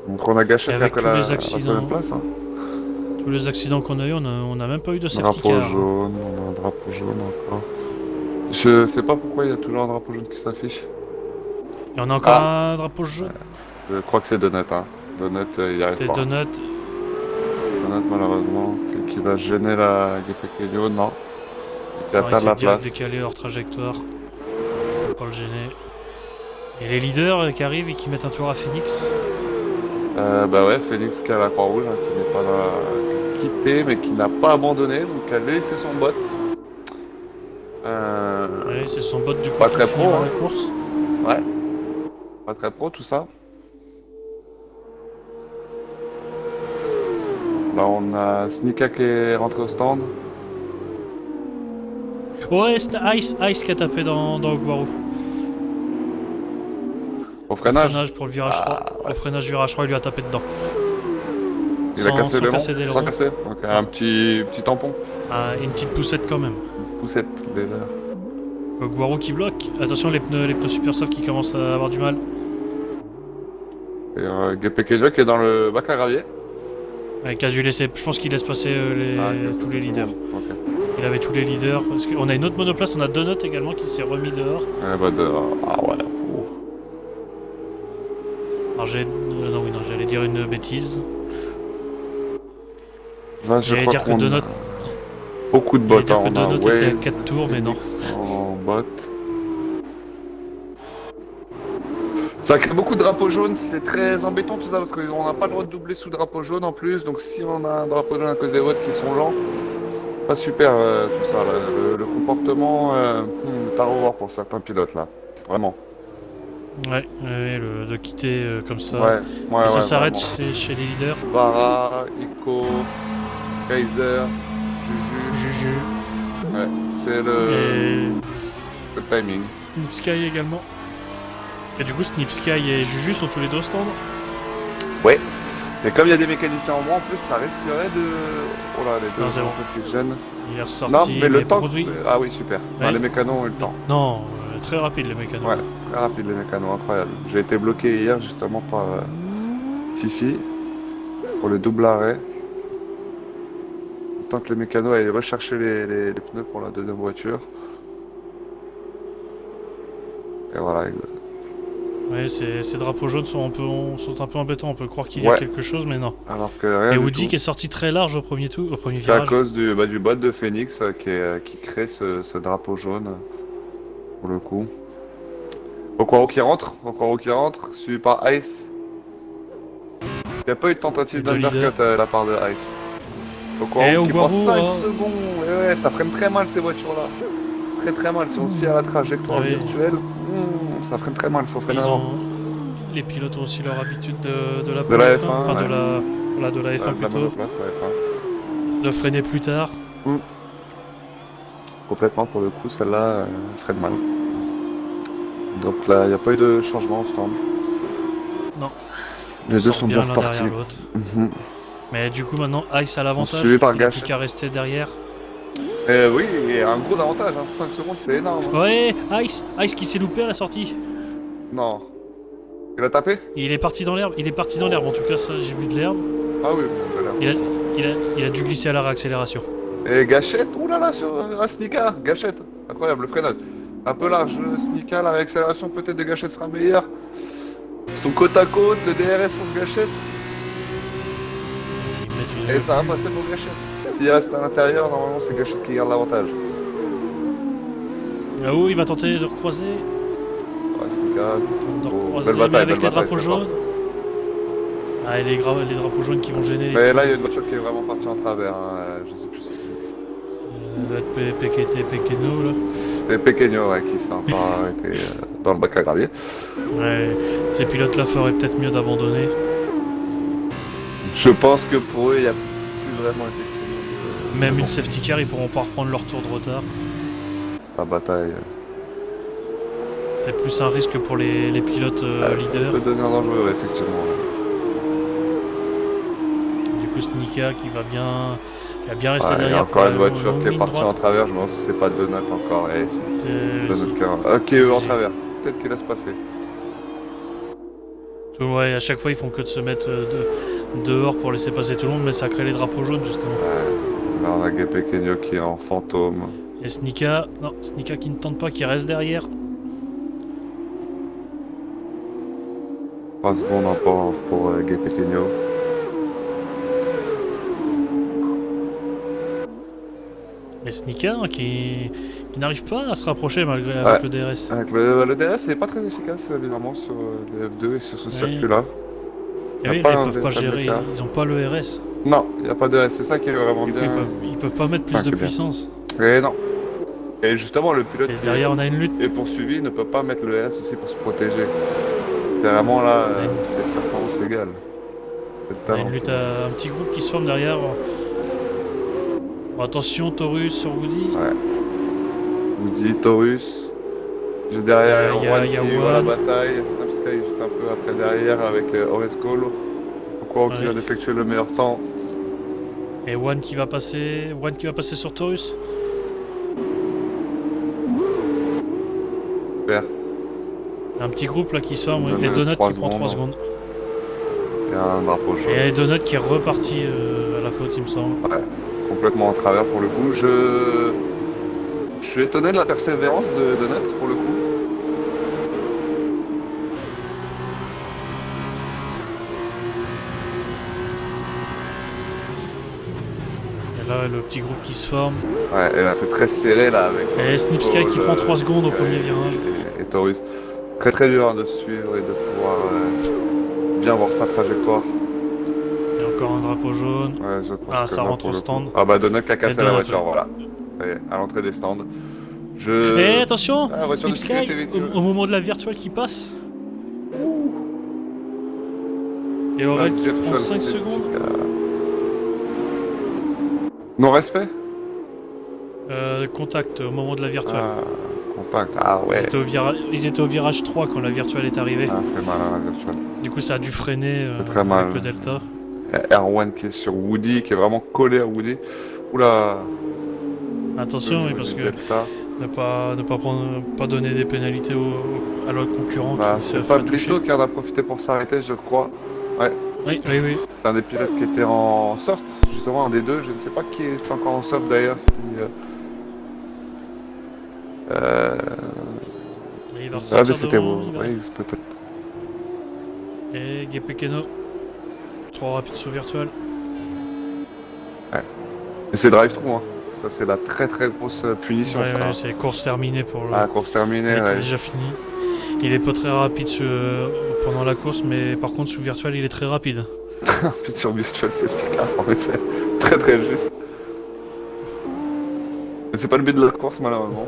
B: Donc on a gâché
A: Et avec tous
B: la
A: les accidents,
B: troisième place. Hein.
A: tous les accidents qu'on a eu, on a même pas eu de safety
B: Drapeau
A: car.
B: jaune, on a un drapeau jaune encore. Je sais pas pourquoi il y a toujours un drapeau jaune qui s'affiche.
A: Et on a encore un drapeau jaune.
B: Je crois que c'est Donut. Hein. Donut, il y arrive
A: C'est
B: pas.
A: Donut.
B: Donut, malheureusement, qui va gêner la GP non. Qui va
A: On va
B: perdre
A: essayer
B: la
A: de direct
B: place.
A: décaler hors trajectoire. On va pas le gêner. Et les leaders qui arrivent et qui mettent un tour à Phoenix.
B: Bah ouais, Phoenix qui a la Croix-Rouge, hein, qui n'est pas dans qui a quitté, mais qui n'a pas abandonné, donc qui a laissé son bot.
A: Ouais, c'est son bot du coup
B: Pas
A: qui
B: très
A: finira
B: pro, hein.
A: la course.
B: Ouais. Pas très pro tout ça. Là on a Snika qui est rentré au stand.
A: Ouais, c'est Ice qui a tapé dans Guarou.
B: Au freinage.
A: Freinage pour le virage 3.
B: Ouais.
A: Au freinage virage 3, il lui a tapé dedans.
B: Il a cassé l'aileron.
A: casser d'aileron.
B: Sans casser. Donc un petit tampon.
A: Ah, une petite poussette quand même.
B: Une poussette déjà.
A: Guarou qui bloque. Attention, les pneus super soft qui commencent à avoir du mal.
B: Et GP qui est dans le bac à gravier.
A: Qui a dû laisser. Je pense qu'il laisse passer tous les leaders.
B: Ok.
A: Il avait tous les leaders. Parce qu'on a une autre monoplace, on a Donut également qui s'est remis dehors.
B: Bah ah ouais. Ouh.
A: Alors non, j'allais dire une bêtise.
B: Là, je
A: J'allais
B: crois
A: dire que
B: qu'on
A: Donut.
B: a beaucoup de bots.
A: J'allais dire
B: Hein.
A: que
B: On a
A: Donut était à
B: Waze,
A: 4 tours, mais non.
B: Phoenix en bot. Ça crée beaucoup de drapeaux jaunes, c'est très embêtant tout ça parce qu'on n'a pas le droit de doubler sous drapeau jaune en plus. Donc si on a un drapeau jaune à cause des votes qui sont lents, pas super tout ça. Là. Le comportement est à revoir pour certains pilotes là. Vraiment.
A: Ouais, de quitter comme ça.
B: Ouais,
A: Et ça
B: ouais,
A: s'arrête
B: vraiment.
A: chez les leaders.
B: Vara, Echo, Kaiser, Juju.
A: Juju.
B: Ouais, c'est
A: Et
B: le timing.
A: Snip Sky également. Et du coup, Snip Sky et Juju sont tous les deux au stand.
B: Ouais. Et comme il y a des mécaniciens en moins, en plus, ça risquerait de... Oh là, les deux
A: Non, c'est bon.
B: un peu qui gênent.
A: Il est ressorti.
B: Non, mais le temps...
A: produit-
B: Ah oui, super. Enfin,
A: Ouais.
B: les mécanos ont eu le temps.
A: Non, très rapide les mécanos.
B: Ouais, très rapide les mécanos, incroyable. J'ai été bloqué hier justement par Fifi pour le double arrêt. Tant que les mécanos allaient rechercher les pneus pour la deuxième voiture. Et voilà.
A: Ouais, ces drapeaux jaunes sont un peu embêtants. On peut croire qu'il y a
B: Ouais.
A: quelque chose, mais non.
B: Alors que rien
A: Et
B: du
A: Woody
B: tout.
A: qui est sorti très large au premier
B: C'est à
A: virage.
B: cause du bot de Phoenix qui crée ce drapeau jaune pour le coup. Okoro qui rentre, suivi par Ice. Il n'y a pas eu de tentative
A: Les deux leaders.
B: d'undercut de la part de Ice. Okoro
A: Et
B: qui prend
A: Oguaru,
B: 5
A: hein.
B: secondes. Et ouais, ça freine très mal ces voitures-là. Très mal. Si on se fie à la trajectoire
A: Ah oui.
B: virtuelle, ça freine très mal. Il faut freiner
A: Ils
B: avant.
A: ont... Les pilotes ont aussi leur habitude de la
B: De la
A: F1,
B: F1,
A: enfin
B: ouais.
A: de la F1
B: De la
A: plutôt,
B: monoplace, la F1.
A: de freiner plus tard.
B: Complètement pour le coup, celle-là freine mal. Donc là, il n'y a pas eu de changement au stand.
A: Non.
B: Les deux sont bien
A: l'un
B: repartis.
A: derrière l'autre.
B: Mhm.
A: Mais du coup maintenant Ice a l'avantage.
B: suivis par
A: Il n'a plus
B: Gachet.
A: qu'à rester derrière.
B: Oui, et un gros avantage, 5 secondes c'est énorme.
A: Ouais, Ice qui s'est loupé à la sortie.
B: Non. Il a tapé?
A: Et il est parti dans l'herbe. En tout cas, ça, j'ai vu de l'herbe.
B: Ah oui, bon, ça a l'air.
A: Il a dû glisser à la réaccélération.
B: Et Gachette, oulala, sur un Snika, Gachette, incroyable, le freinage. Un peu large, le Snika, la réaccélération peut-être de Gachette sera meilleure. Ils sont côte à côte, le DRS pour Gachette,
A: Ils mettent une-
B: et ça va passer pour Gachette. S'il reste à l'intérieur, normalement c'est Gachette qui garde l'avantage.
A: Là-haut, il va tenter de recroiser.
B: Ouais, Snika,
A: Recroiser, mais avec les drapeaux jaunes. Ah, et les drapeaux jaunes qui vont gêner.
B: Mais là, il y a une voiture qui est vraiment partie en travers, je sais plus c'est qui.
A: Ça va être Pequeno là.
B: Et Pequeño, ouais, qui s'est encore arrêté dans le bac à gravier.
A: Ouais, ces pilotes-là feraient peut-être mieux d'abandonner.
B: Je pense que pour eux, il n'y a plus vraiment effectivement
A: Même une safety car, ils pourront pas reprendre leur tour de retard.
B: la bataille.
A: C'est plus un risque pour les pilotes
B: Ça
A: leaders.
B: peut devenir dangereux, ouais, effectivement.
A: Du coup, Snika qui va bien rester
B: Ouais, il y a
A: derrière.
B: encore
A: pour
B: une
A: la
B: voiture
A: longue
B: qui est
A: ligne
B: partie
A: droite.
B: en travers, je me demande si c'est pas Donut encore. Eh, si.
A: C'est-
B: Donut qui est ok, eux en travers. Peut-être qu'il laisse passer.
A: Ouais, à chaque fois, ils font que de se mettre dehors pour laisser passer tout le monde, mais ça crée les drapeaux jaunes justement.
B: Ouais. Là, on a Pequeño qui est en fantôme.
A: Et Snika qui ne tente pas, qui reste derrière.
B: 3 secondes encore pour Gay Pequeño.
A: Et Snika qui n'arrive pas à se rapprocher malgré avec le DRS.
B: Avec le DRS, il n'est pas très efficace, évidemment, sur le F2 et sur ce circuit-là.
A: Et oui,
B: Y a pas
A: ils
B: un
A: peuvent pas
B: véritable
A: gérer,
B: écart.
A: ils ont pas le RS.
B: Non, il n'y a pas de DRS, c'est ça qui est vraiment
A: Du coup,
B: bien.
A: ils peuvent pas mettre plus
B: Enfin,
A: de
B: qui est bien.
A: puissance.
B: Et non. Et justement, le pilote
A: Et
B: qui
A: derrière, on a une lutte.
B: est poursuivi ne peut pas mettre le RS aussi pour se protéger. C'est vraiment là,
A: Ouais.
B: les performances égales. C'est le
A: On a
B: talent.
A: une lutte à un petit groupe qui se forme derrière. Bon, attention, Taurus sur Woody.
B: Ouais. Woody, Taurus. Juste derrière,
A: Il y a
B: Juan qui voit la
A: Juan.
B: bataille. Snapsky juste un peu après derrière avec Orescolo. Pourquoi qui
A: Ouais.
B: vient d'effectuer le meilleur temps.
A: Et One qui va passer sur Taurus.
B: Super.
A: Un petit groupe là qui se forme.
B: Donut,
A: Et Donut qui
B: 3
A: prend 3 secondes.
B: Il y a un drapeau jaune.
A: Et Donut qui est reparti à la faute, il me semble.
B: Ouais, complètement en travers pour le coup. Je suis étonné de la persévérance de Donut pour le coup.
A: Et là, le petit groupe qui se forme.
B: Ouais, et là c'est très serré là avec.
A: Et Snipsky qui prend 3 secondes au premier virage.
B: Et Taurus. Très très dur de suivre et de pouvoir bien voir sa trajectoire.
A: Et encore un drapeau jaune.
B: Ouais, je pense
A: Ah,
B: que
A: ça
B: là,
A: rentre
B: pour
A: au
B: le
A: stand.
B: coup- Ah bah Donut qui a cassé
A: Et
B: la
A: Donut,
B: voiture,
A: ouais.
B: voilà. Ça y est, à l'entrée des stands.
A: Et attention,
B: Ah, voiture de
A: Snipsky,
B: sécurité véhicule.
A: au moment de la virtuelle qui passe. Et
B: La
A: Aurel qui
B: virtual
A: prend 5
B: safety
A: secondes.
B: car. Non-respect
A: Contact au moment de la virtuelle.
B: Ah, contact. Ah
A: Ils
B: ouais.
A: étaient au virage 3 quand la virtuelle est arrivée.
B: Ah, fait mal à la virtuelle.
A: Du coup, ça a dû freiner
B: Fait très mal.
A: avec le delta.
B: Erwan qui est sur Woody, qui est vraiment collé à Woody. Oula.
A: Attention, oui, parce que
B: Delta.
A: ne pas donner des pénalités à l'autre concurrent
B: Bah,
A: qui se
B: c'est
A: fait toucher.
B: Pablito qui en a profité pour s'arrêter, je crois. Ouais,
A: Oui, oui, oui.
B: c'est un des pilotes qui était en soft, justement, un des deux. Je ne sais pas qui est encore en soft d'ailleurs. Euh...
A: Il va
B: Ah,
A: ressortir
B: mais c'était
A: devant,
B: vous.
A: il va-
B: Oui, peut-être.
A: Et Gepekeno. Trop rapide sous virtuel.
B: Et c'est drive-through, hein. Ça, c'est la très très grosse punition,
A: Ouais,
B: ça.
A: ouais, c'est course terminée pour le.
B: Ah, course terminée,
A: Il était
B: ouais.
A: déjà fini. Il est pas très rapide pendant la course, mais par contre sous virtuel il est très rapide.
B: Puis sur Virtual Safety Car, en effet. Très très juste. Mais c'est pas le but de la course, malheureusement.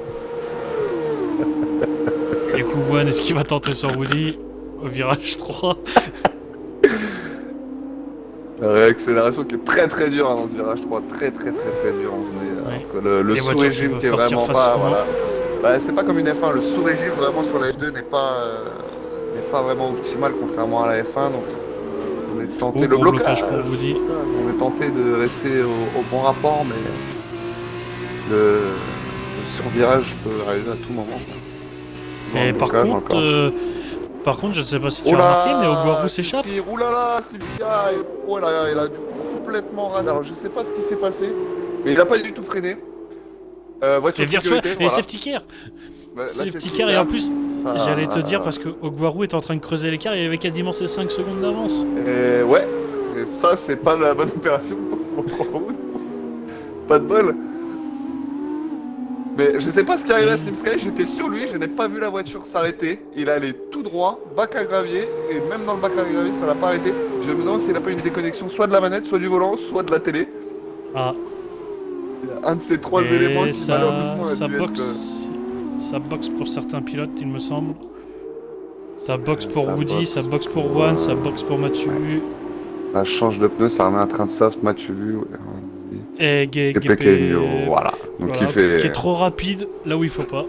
A: Et du coup, Juan, est-ce qu'il va tenter sur Woody au virage 3?
B: La réaccélération qui est très très dure hein, dans ce virage 3, très très très très dur. On est,
A: Ouais.
B: entre le
A: Les voitures qui
B: sous-régime qui est
A: peuvent partir
B: vraiment pas.
A: facilement.
B: Voilà. Bah, c'est pas comme une F1, le sous-régime vraiment sur la F2 n'est pas vraiment optimal contrairement à la F1. Donc on est tenté le
A: Gros
B: blocage.
A: pour Woody.
B: On est tenté de rester au bon rapport, mais le survirage peut arriver à tout moment. Dans
A: Et
B: le
A: par
B: blocage
A: contre,
B: encore.
A: je ne sais pas si tu as remarqué, mais Oguaru s'échappe.
B: Oulala, Slipsky, oh là, il a dû complètement radar. Alors, je sais pas ce qui s'est passé, mais il a pas du tout freiné. Voiture
A: Et
B: de
A: virtuel,
B: sécurité,
A: et
B: voilà.
A: safety car.
B: Bah, là,
A: Safety
B: c'est
A: car, et en plus,
B: ça-
A: j'allais te dire parce que Oguaru est en train de creuser l'écart, il avait quasiment ses 5 secondes d'avance.
B: Et ouais, et ça, c'est pas la bonne opération pour Croix-Rouge. Pas de bol. Mais je sais pas ce qui arrivait à Slipsky, j'étais sur lui, je n'ai pas vu la voiture s'arrêter. Il allait tout droit, bac à gravier, et même dans le bac à gravier, ça l'a pas arrêté. Je me demande s'il a pas eu une déconnexion soit de la manette, soit du volant, soit de la télé.
A: Ah,
B: Il y a un de ces trois
A: et
B: éléments qui
A: ça,
B: malheureusement a
A: ça
B: dû
A: ça boxe pour certains pilotes, il me semble. Ça boxe pour
B: ça
A: Woody,
B: boxe
A: ça boxe pour Juan, ça boxe pour Mathieu.
B: Ça change de pneu, ça remet un train de soft, Mathieu Lu,
A: Et
B: et Pequeno, voilà. Donc
A: voilà,
B: il fait...
A: qui est trop rapide là où il faut pas.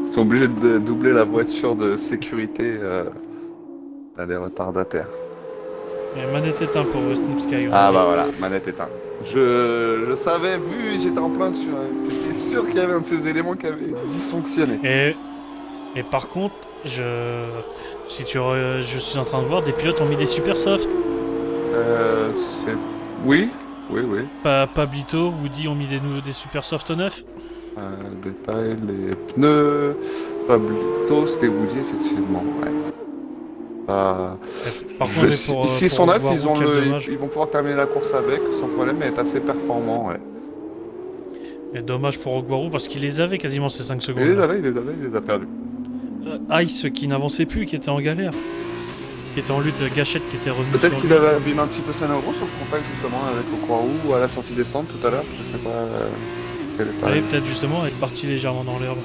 B: Ils sont obligés de doubler la voiture de sécurité à des retardataires.
A: Et manette éteinte pour Snipsky.
B: Ah bah voilà, manette éteinte. Je savais, vu, j'étais en plein dessus, hein. C'était sûr qu'il y avait un de ces éléments qui avait dysfonctionné.
A: Et par contre, je suis en train de voir, des pilotes ont mis des super soft.
B: C'est... Oui, oui, oui.
A: Pablito, Woody ont mis des super soft 9.
B: Détail, les pneus, Pablito, c'était Woody, effectivement, ouais.
A: Par contre,
B: S'ils sont neufs,
A: dommage.
B: ils vont pouvoir terminer la course avec, sans problème, et être assez performants, ouais.
A: Et dommage pour Oguaru parce qu'il les avait quasiment ces 5 secondes.
B: Il les a perdus.
A: Ice qui n'avançait plus, qui était en galère. Qui était en lutte, Gachette qui était revenu
B: Peut-être
A: sur
B: qu'il
A: lui.
B: avait abîmé un petit peu sa neuro sur le contact justement avec Ocroix ou à la sortie des stands tout à l'heure, je sais pas quel est
A: Allez, peut-être justement être parti légèrement dans l'herbe.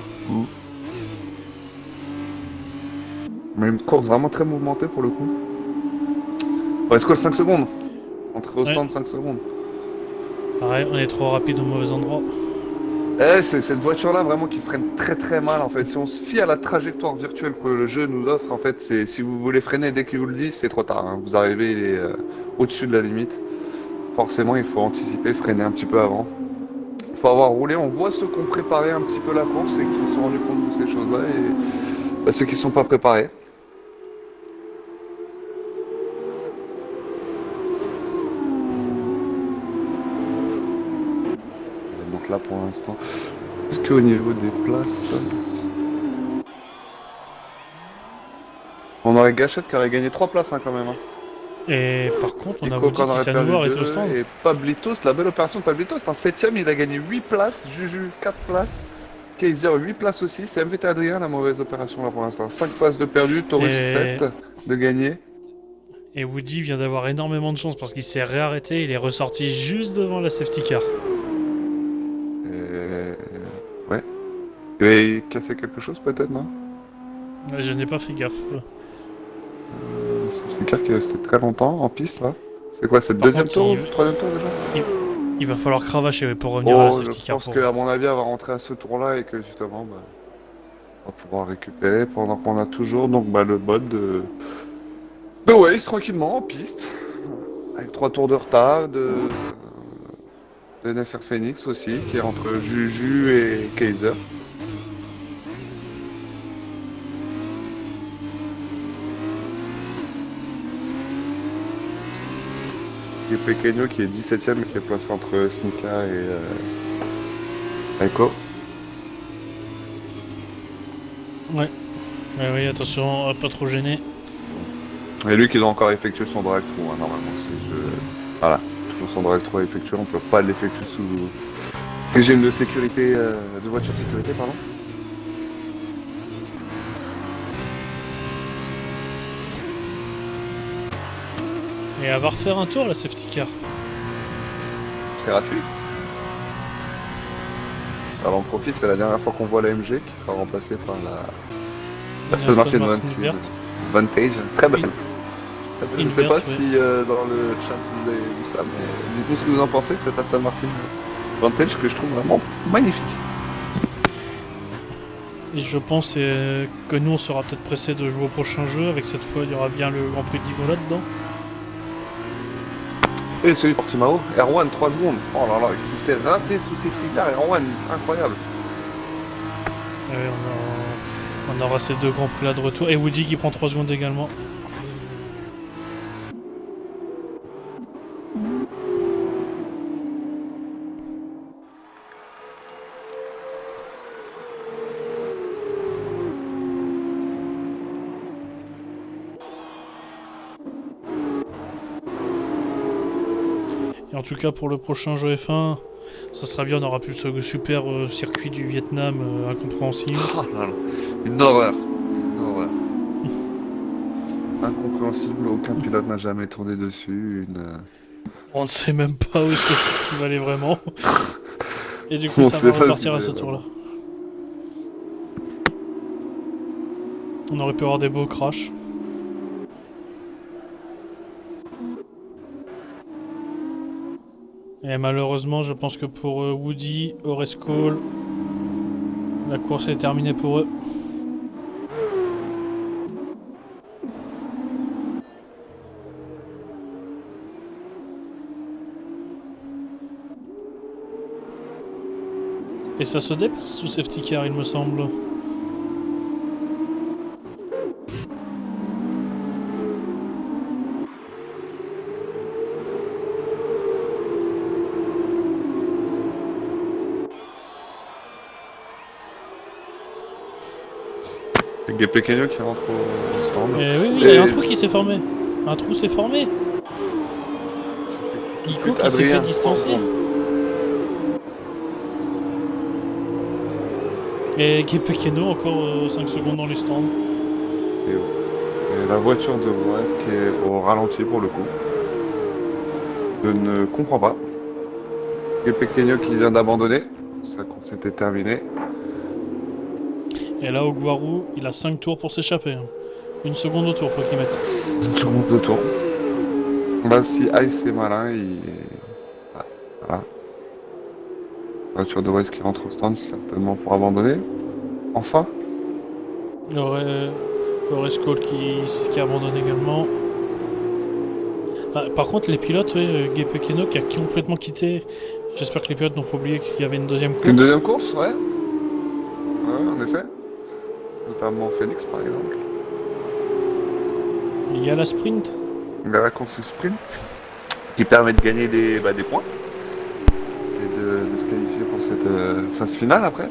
B: Mais une course vraiment très mouvementée pour le coup. Ouais, score 5 secondes. Entre au stand 5 secondes.
A: Pareil, on est trop rapide au mauvais endroit.
B: C'est cette voiture-là vraiment qui freine très très mal en fait. Si on se fie à la trajectoire virtuelle que le jeu nous offre, en fait, c'est si vous voulez freiner dès qu'il vous le dit, c'est trop tard. Hein. Vous arrivez, il est au-dessus de la limite. Forcément, il faut anticiper, freiner un petit peu avant. Il faut avoir roulé. On voit ceux qui ont préparé un petit peu la course et qui se sont rendus compte de ces choses-là et ceux qui ne sont pas préparés. Donc là pour l'instant, est-ce qu'au niveau des places, on aurait Gachette qui aurait gagné 3 places hein, quand même. Hein.
A: Et par contre, on a
B: Nico
A: Woody
B: qui
A: qui
B: aurait
A: s'est à
B: perdu
A: nouveau arrêté au
B: 2,
A: stand.
B: et Pablitos, la belle opération de Pablitos, c'est un 7ème, il a gagné 8 places, Juju 4 places, Kaiser 8 places aussi, c'est MVT Adrien la mauvaise opération là pour l'instant. 5 places de perdu, Taurus 7 de gagné.
A: Et Woody vient d'avoir énormément de chance parce qu'il s'est réarrêté, il est ressorti juste devant la safety car.
B: Ouais. Il avait cassé quelque chose peut-être, non?
A: Je n'ai pas fait gaffe.
B: C'est une carte qui est restée très longtemps en piste là. C'est quoi, c'est le
A: Par
B: deuxième
A: contre,
B: tour ou
A: il-
B: le troisième tour déjà?
A: Il va falloir cravacher pour revenir à la
B: Oh, je
A: safety car.
B: pense qu'à mon avis, elle va rentrer à ce tour-là et que justement, bah, on va pouvoir récupérer pendant qu'on a toujours donc, bah, le bot de Waze tranquillement en piste. avec 3 tours de retard de NFR Phoenix aussi, qui est entre Juju et Kaiser. Et Pequeño qui est 17ème, qui est placé entre Snika et Aiko.
A: Ouais. Ouais, oui, attention, à pas trop gêner.
B: Et lui qui doit encore effectuer son drag through, hein, normalement. Voilà, toujours son drag through à effectuer, on peut pas l'effectuer sous régime de sécurité, de voiture de sécurité, pardon.
A: Et elle va refaire un tour la safety car.
B: C'est gratuit. Alors on profite, c'est la dernière fois qu'on voit la MG qui sera remplacée par la Aston Martin Vantage. Très belle. Je ne sais pas si dans le chat vous avez vu ça, mais dites-nous ce que vous en pensez de cette Aston Martin Vantage que je trouve vraiment magnifique.
A: Et je pense que nous on sera peut-être pressé de jouer au prochain jeu. Avec cette fois il y aura bien le Grand Prix d'Imola dedans.
B: Et celui de Portimao, Erwan 3 secondes. Oh là là, qui s'est raté sous safety car, Erwan, incroyable.
A: On aura ces deux Grands Prix là de retour. Et Woody qui prend 3 secondes également. Et en tout cas pour le prochain jeu F1, ça sera bien, on aura plus ce super circuit du Vietnam incompréhensible.
B: Oh là là, une horreur. Une horreur. Incompréhensible, aucun pilote n'a jamais tourné dessus.
A: On ne sait même pas où est-ce que c'est ce qui va aller vraiment. Et du coup
B: On
A: ça
B: sait
A: va
B: pas
A: repartir
B: ce
A: à
B: qu'il
A: ce
B: va y
A: tour-là. On aurait pu avoir des beaux crashs. Et malheureusement, je pense que pour Woody, Horace Cole, la course est terminée pour eux. Et ça se dépasse sous safety car, il me semble.
B: Avec Pequeño qui rentre au stand.
A: Et oui, il y a un trou qui s'est formé. Un trou s'est formé. Nico qui s'est fait distancer. Et Pequeno encore 5 secondes dans les stands.
B: Et la voiture de Boaz qui est au ralenti pour le coup. Je ne comprends pas. Et Pequeño qui vient d'abandonner. Sa course était terminée.
A: Et là, Ogwaru, il a 5 tours pour s'échapper. 1 seconde au tour, faut qu'il mette.
B: 1 seconde de tour. Bah, si Ice est malin, il. Voilà. Voiture de West qui rentre au stand, certainement pour abandonner. Enfin.
A: Il y aurait Horace Cole qui abandonne également. Ah, par contre, les pilotes, Gay Pequeno qui a complètement quitté. J'espère que les pilotes n'ont pas oublié qu'il y avait une deuxième course.
B: Une deuxième course, ouais. Ouais, en effet. Notamment Phoenix, par exemple.
A: Il y a la sprint.
B: Il y a la course sprint qui permet de gagner des points et de se qualifier pour cette phase finale après.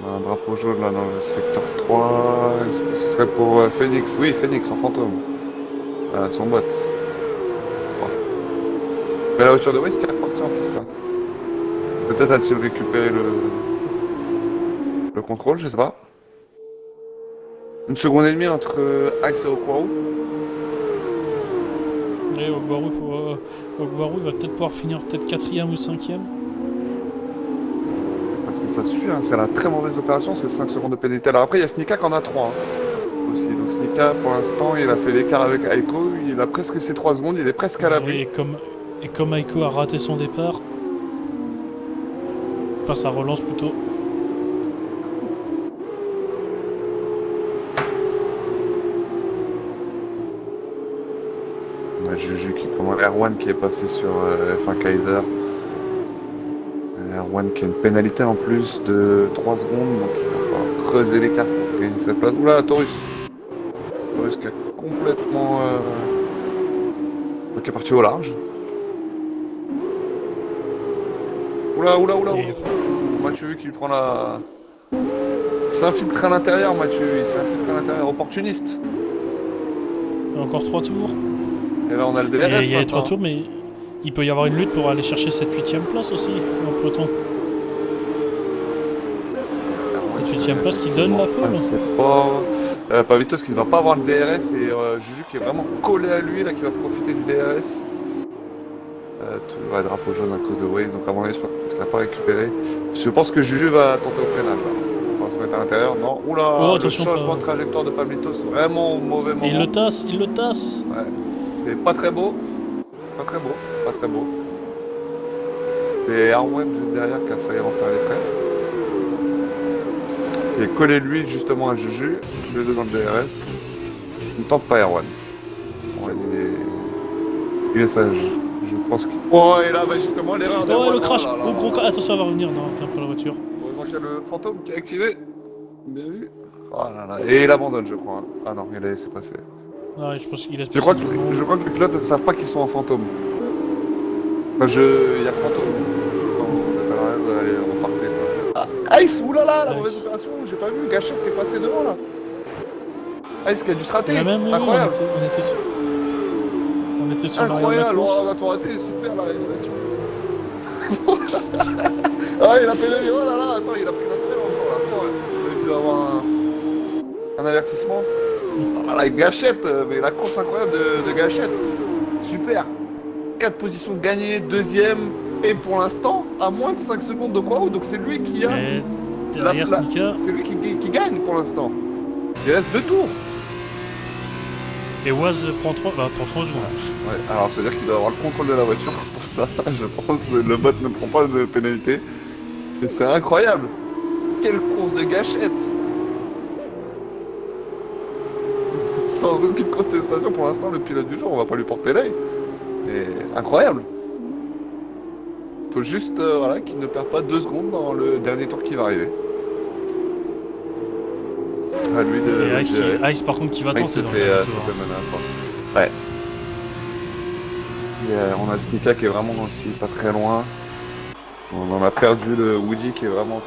B: On a un drapeau jaune là dans le secteur 3. Ce serait pour Phoenix. Oui, Phoenix en fantôme. Son bot. Mais la voiture de Waze qui est repartie en piste là. Peut-être a-t-il récupéré le contrôle, je sais pas. 1 seconde et demie entre Ice et Okwaru.
A: Et Ogwaru va peut-être pouvoir finir peut-être 4ème ou 5ème.
B: Parce que ça suit, hein. C'est la très mauvaise opération, c'est 5 secondes de pénalité. Alors après, il y a Snika qui en a 3 aussi. Donc Snika, pour l'instant, il a fait l'écart avec Aiko. Il a presque ses 3 secondes, il est presque à l'abri.
A: Et comme Aiko a raté son départ, enfin sa relance plutôt.
B: Juju qui prend Erwan qui est passé sur F1 Kaiser. Erwan qui a une pénalité en plus de 3 secondes, donc il va falloir creuser l'écart pour gagner cette place. Oula, Taurus. Taurus qui est complètement... qui est parti au large. Oula. Mathieu qui lui prend la... Il s'infiltre à l'intérieur, Mathieu. Il s'infiltre à l'intérieur. Opportuniste.
A: Encore 3 tours.
B: Et là, on a le DRS.
A: Il y a les 3 tours, mais il peut y avoir une lutte pour aller chercher cette 8ème place aussi, en peloton. Cette 8ème place qui donne la pole.
B: C'est fort. Pavitos qui ne va pas avoir le DRS et Juju qui est vraiment collé à lui, là, qui va profiter du DRS. Ouais, drapeau jaune à cause de Waze, donc à mon avis, je pense qu'il n'a pas récupéré. Je pense que Juju va tenter au freinage. Là. Enfin, se mettre à l'intérieur. Non, oula,
A: oh,
B: le changement de trajectoire de Pablitos, vraiment au mauvais moment.
A: Il le tasse.
B: Ouais, c'est pas très beau. Pas très beau. C'est Arwen juste derrière qui a failli en faire les frais. Qui est collé lui justement à Juju, tous les deux dans le DRS. Il ne tente pas Erwan. Ouais, il est sage. Je pense qu'il... Oh, et là, bah, justement, l'erreur d'Erwan.
A: Oh, le crash. Oh, gros crash. Attention, elle va revenir. Non, viens pas la voiture.
B: Heureusement qu'il y a le fantôme qui est activé. Bien vu. Oh là là. Et il abandonne, je crois. Ah non, il a laissé passer.
A: Ah, je pense qu'il laisse
B: Je crois que les pilotes ne savent pas qu'ils sont en fantôme. Enfin, il y a fantôme. Quand vous êtes à l'arrière, vous allez repartir. Ah, Ice, oulala, la mauvaise opération. J'ai pas vu. Gachette, t'es passé devant là. Ice qui a dû se rater. Incroyable.
A: On était sur
B: incroyable, on a tout raté, super la réalisation. Ah, il a pédalé, oh là là, attends, il a pris l'intérieur encore là. Il aurait dû avoir un avertissement. Ah là, Gachette, mais la course incroyable de Gachette. Super. 4 positions gagnées, deuxième, et pour l'instant, à moins de 5 secondes de Quao, donc c'est lui qui a...
A: derrière Snika.
B: C'est lui qui gagne pour l'instant. Il reste 2 tours.
A: Et Waz prend 3 secondes.
B: Ouais, alors c'est-à-dire qu'il doit avoir le contrôle de la voiture pour ça, je pense que le bot ne prend pas de pénalité. Et c'est incroyable. Quelle course de gâchette. Sans aucune contestation pour l'instant, le pilote du jour, on va pas lui porter l'œil. Mais incroyable. Faut juste voilà, qu'il ne perd pas 2 secondes dans le dernier tour qui va arriver. À lui de
A: Ice par contre qui va tenter.
B: Ça fait menace. Ouais. On a Snika qui est vraiment aussi pas très loin. On en a perdu le Woody qui est vraiment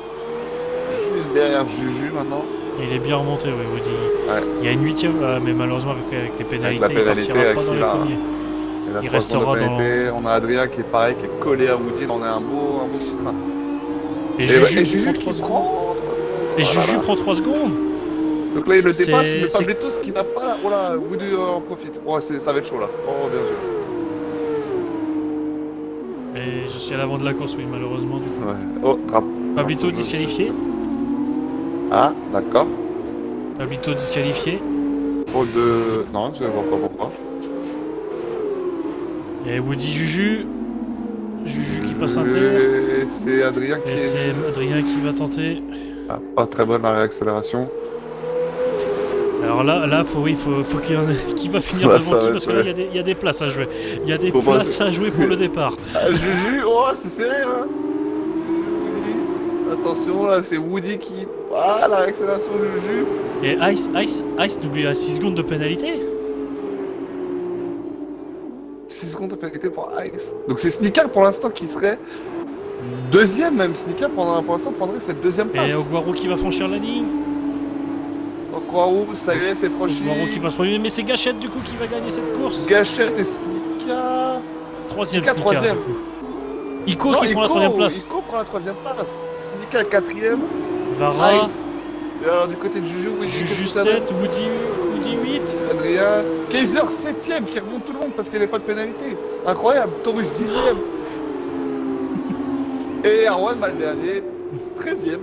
B: juste derrière Juju maintenant.
A: Il est bien remonté, oui, Woody.
B: Ouais.
A: Il y a une 8ème, mais malheureusement avec les pénalités,
B: avec la pénalité,
A: il partira pas dans les premiers.
B: Il restera dans... On a Adrien qui est pareil, qui est collé à Woody. Là, on a un beau petit train.
A: Et Juju prend 3 secondes. Et Juju prend 3 secondes.
B: Donc là, il le dépasse, mais Pablitos qui n'a pas la... Oh là, Woody en profite. Oh, ça va être chaud là. Oh, bien sûr.
A: Et je suis à l'avant de la course, oui, malheureusement. Du coup.
B: Ouais. Oh,
A: Pablito disqualifié.
B: Ah, d'accord.
A: Pablito disqualifié.
B: Trop de... Non, je ne vois pas pourquoi.
A: Et Woody Juju. Juju qui passe inter.
B: Et c'est Adrien qui...
A: Et c'est Adrien qui va tenter.
B: Ah, pas très bonne la réaccélération.
A: Alors là, faut qu'il y en ait qui va finir devant qui, parce que là, il y a des places à jouer. Il y a des places à jouer pour le départ.
B: Ah, Juju, oh, c'est serré, hein. Attention, là, c'est Woody qui... Ah, la réaccélération de Juju.
A: Et Ice n'oublie à 6 secondes de pénalité.
B: 6 secondes de pénalité pour Ice. Donc c'est Snika pour l'instant qui serait deuxième, même. Snika pour l'instant prendrait cette deuxième place.
A: Et Oguaro qui va franchir la ligne.
B: Oguaro, ça y est, c'est franchi.
A: Oguaro qui passe premier, mais c'est Gachette du coup qui va gagner cette course.
B: Gachette et Snika.
A: Troisième.
B: Ico
A: qui prend la troisième place.
B: Ico prend la troisième place. Snika quatrième.
A: Vara.
B: Ice. Et alors du côté de Juju,
A: Juju 7, Woody 8.
B: Adrien. Kaiser 7ème qui remonte tout le monde parce qu'il n'y avait pas de pénalité. Incroyable. Taurus 10ème. Et Erwan, le dernier, 13ème.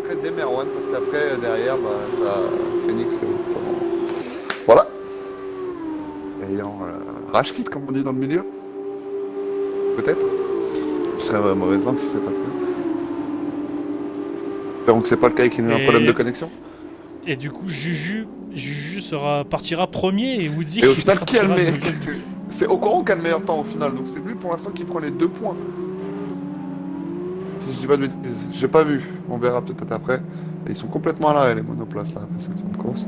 B: 13ème Erwan parce qu'après, derrière, ça Phoenix. Voilà. Ayant rage kit, comme on dit dans le milieu. Peut-être. Ce serait mauvais langue si c'est pas le cas. Espérons que c'est pas le cas et qu'il y a un problème de connexion.
A: Et du coup, Juju partira premier et Woody
B: et au final, qui a le C'est Ocon qui a le meilleur temps au final, donc c'est lui pour l'instant qui prend les 2 points. Si je dis pas de bêtises, j'ai pas vu, on verra peut-être après. Et ils sont complètement à l'arrêt les monoplaces là, après cette fin de course.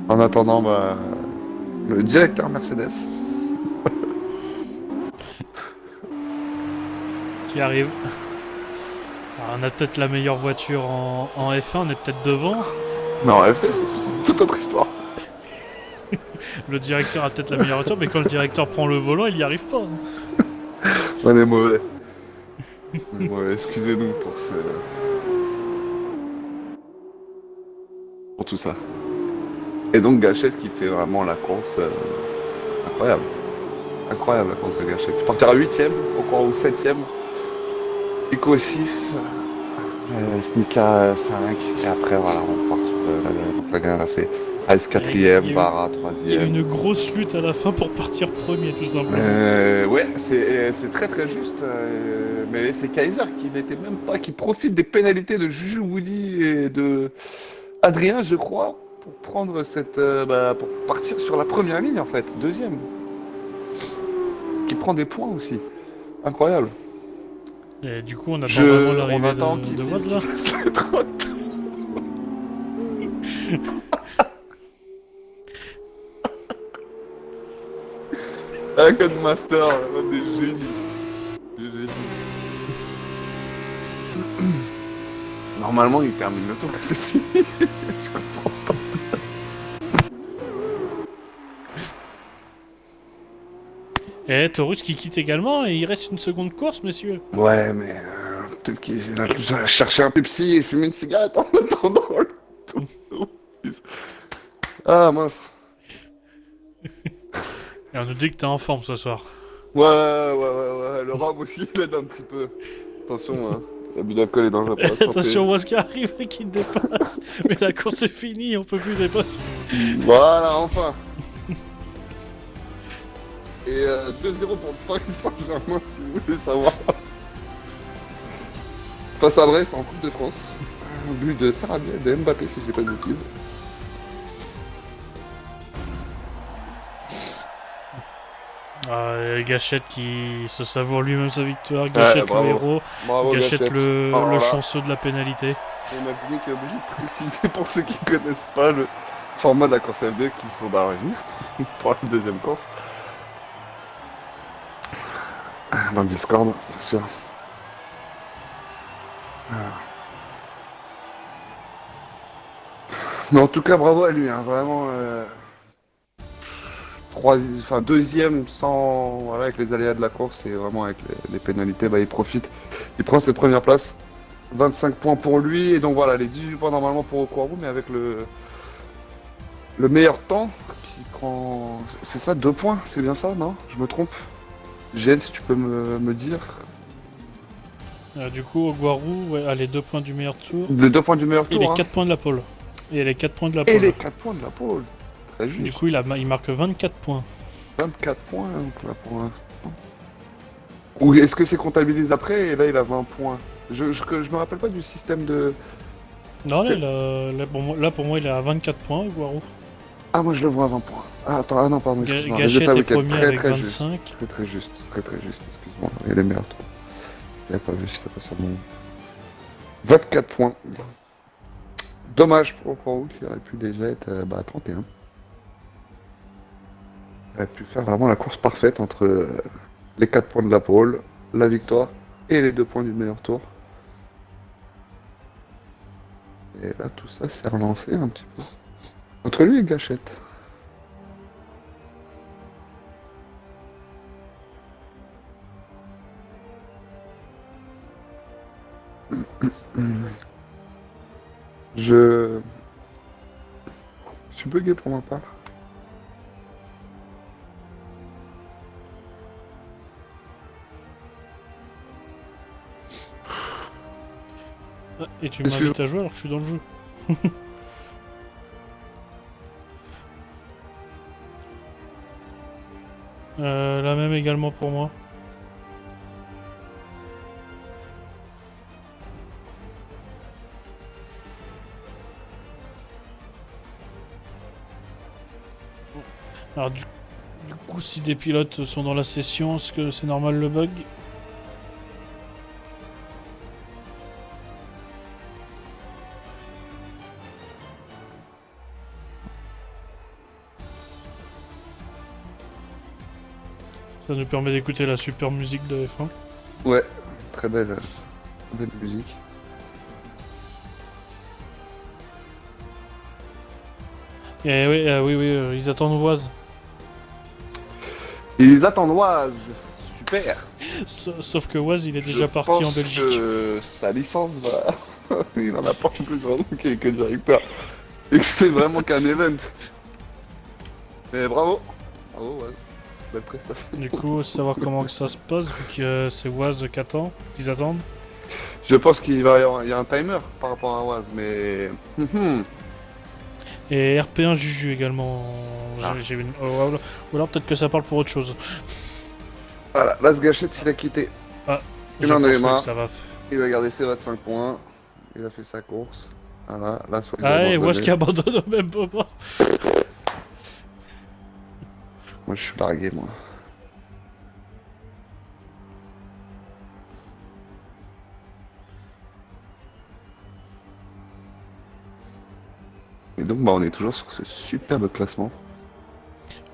B: En attendant, bah, le directeur Mercedes.
A: Qui arrive. Alors, on a peut-être la meilleure voiture en F1, on est peut-être devant.
B: Non, FT c'est toute autre histoire.
A: Le directeur a peut-être la meilleure voiture, mais quand le directeur prend le volant, il y arrive pas.
B: On est mauvais. On est mauvais, excusez-nous pour tout ça. Et donc Gachette qui fait vraiment la course incroyable. Incroyable la course de Gachette. Il partira 8ème, Ocon ou 7ème. Eco 6, Snika 5, et après voilà, on part sur la dernière, c'est Ice 4ème, Barra
A: Il y a eu
B: 3ème.
A: une grosse lutte à la fin pour partir premier, tout simplement.
B: Ouais, c'est très très juste, mais c'est Kaiser qui n'était même pas, qui profite des pénalités de Juju Woody et de Adrien, je crois, pour prendre pour partir sur la première ligne en fait, deuxième, qui prend des points aussi, incroyable.
A: Et du coup, on attend vraiment l'arrivée de Woz là.
B: Fasse la trotte. Un Codemaster, des génies. Des génies. Normalement, il termine le tour, c'est fini. Je comprends pas.
A: Et Taurus qui quitte également, et il reste une seconde course, messieurs.
B: Ouais, mais peut-être qu'il va chercher un Pepsi et fumer une cigarette en attendant le tour. Ah mince.
A: Et on nous dit que t'es en forme ce soir.
B: Ouais. Le rhum aussi, il aide un petit peu. Attention, hein. L'abus d'alcool est dangereux pour la santé.
A: Attention, Woz qui arrive et qui te dépasse. Mais la course est finie, on peut plus dépasser.
B: Voilà, enfin. Et 2-0 pour Paris Saint-Germain, si vous voulez savoir. Face à Brest en Coupe de France. Un but de Sarabia et de Mbappé, si je dis pas de bêtises.
A: Gachette qui se savoure lui-même sa victoire. Gachette le héros.
B: Bravo,
A: Gachette le
B: là.
A: chanceux de la pénalité.
B: Et Maldini qui est obligé de préciser pour ceux qui connaissent pas le format de la course F2 qu'il faut revenir pour la deuxième course. Dans le Discord, bien sûr. Mais en tout cas, bravo à lui, hein, vraiment. Deuxième sans, voilà, avec les aléas de la course et vraiment avec les pénalités, bah, il profite. Il prend cette première place. 25 points pour lui, et donc voilà, les 18 points normalement pour Okwaru, mais avec le meilleur temps qui prend. C'est ça, 2 points, c'est bien ça, non? Je me trompe? Gêne, si tu peux me dire.
A: Du coup, Ogwaru a les 2 points du meilleur tour.
B: Les 2 points du meilleur
A: Et
B: tour.
A: les
B: Hein.
A: 4 points de la pole. Et les 4 points de la pole.
B: Et les 4 points de la pole. Très juste.
A: Du coup, il marque 24 points.
B: 24 points, donc là pour l'instant. Ou est-ce que c'est comptabilisé après et là il a 20 points? Je me rappelle pas du système de.
A: Non, là, pour moi, il est à 24 points, Ogwaru.
B: Ah, moi je le vois à 20 points. Ah, attends, ah non, pardon, excuse-moi.
A: Gachette est premier
B: très,
A: avec
B: très
A: 25.
B: Juste. Très juste, excuse-moi. Il y a les meilleurs tours. J'avais pas vu, c'était pas sur mon. 24 points. Dommage pour Okwaru qui aurait pu déjà être à 31. Il aurait pu faire vraiment la course parfaite entre les 4 points de la pole, la victoire et les 2 points du meilleur tour. Et là, tout ça s'est relancé un petit peu. Entre lui et Gachette. Je suis bugué pour ma part.
A: Et tu m'invites à jouer alors que je suis dans le jeu. La même également pour moi. Alors Du coup, si des pilotes sont dans la session, est-ce que c'est normal le bug? Ça nous permet d'écouter la super musique de F1.
B: Ouais, très belle musique.
A: Et oui, ils attendent Oise.
B: Ils attendent Oise. Super.
A: Sauf que Oise, il est déjà
B: Je
A: parti en
B: pense
A: Belgique.
B: que sa licence va... Il en a pas en plus vraiment que directeur. Et que c'est vraiment qu'un event. Mais bravo. Bravo Oise. Belle prestation.
A: Du coup, savoir comment que ça se passe, vu que c'est Oise qui attend, qu'ils attendent.
B: Je pense qu'il va y avoir... Il y a un timer par rapport à Oise, mais...
A: Et RP1 Juju également.
B: Ah.
A: J'ai une... ou alors peut-être que ça parle pour autre chose.
B: Voilà, là ce gâchette il a quitté.
A: Ah,
B: Il
A: je
B: en avait
A: pense
B: marre.
A: que ça va.
B: Il va garder ses 25 points. Il a fait sa course. Voilà, là soit il a
A: Ah, et
B: abandonné.
A: Oise qui abandonne au même moment.
B: Moi je suis largué moi. Et donc bah on est toujours sur ce superbe classement.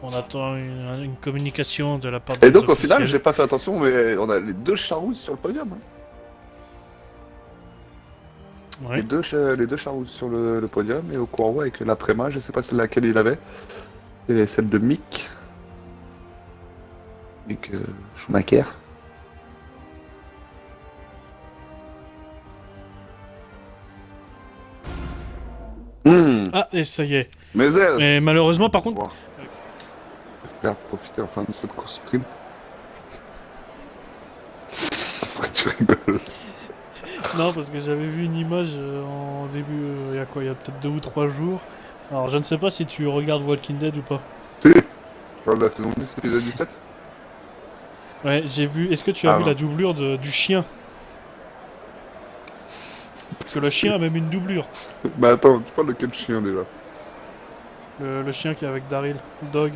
A: On attend une communication de la part des
B: Et donc au
A: officiels.
B: final j'ai pas fait attention mais on a les deux Charouz sur le podium. Hein.
A: Ouais.
B: Les deux Charouz sur le podium et au courroie avec la Préma, je sais pas celle laquelle il avait. Et celle de Mick. Mick Schumacher.
A: Ah, et ça y est.
B: Mais elle
A: Mais malheureusement, par contre,
B: Bon. J'espère profiter enfin de cette course sprint. Tu rigoles.
A: non, parce que j'avais vu une image en début, il y a quoi, il y a peut-être 2 ou 3 jours. Alors, je ne sais pas si tu regardes Walking Dead ou pas.
B: Si, je parle de la saison 10, épisode 17.
A: Ouais, j'ai vu. Est-ce que tu as
B: Ah
A: vu
B: non.
A: la doublure du chien? Parce que le chien a même une doublure.
B: Bah attends, tu parles de quel chien déjà?
A: Le chien qui est avec Daryl, le dog.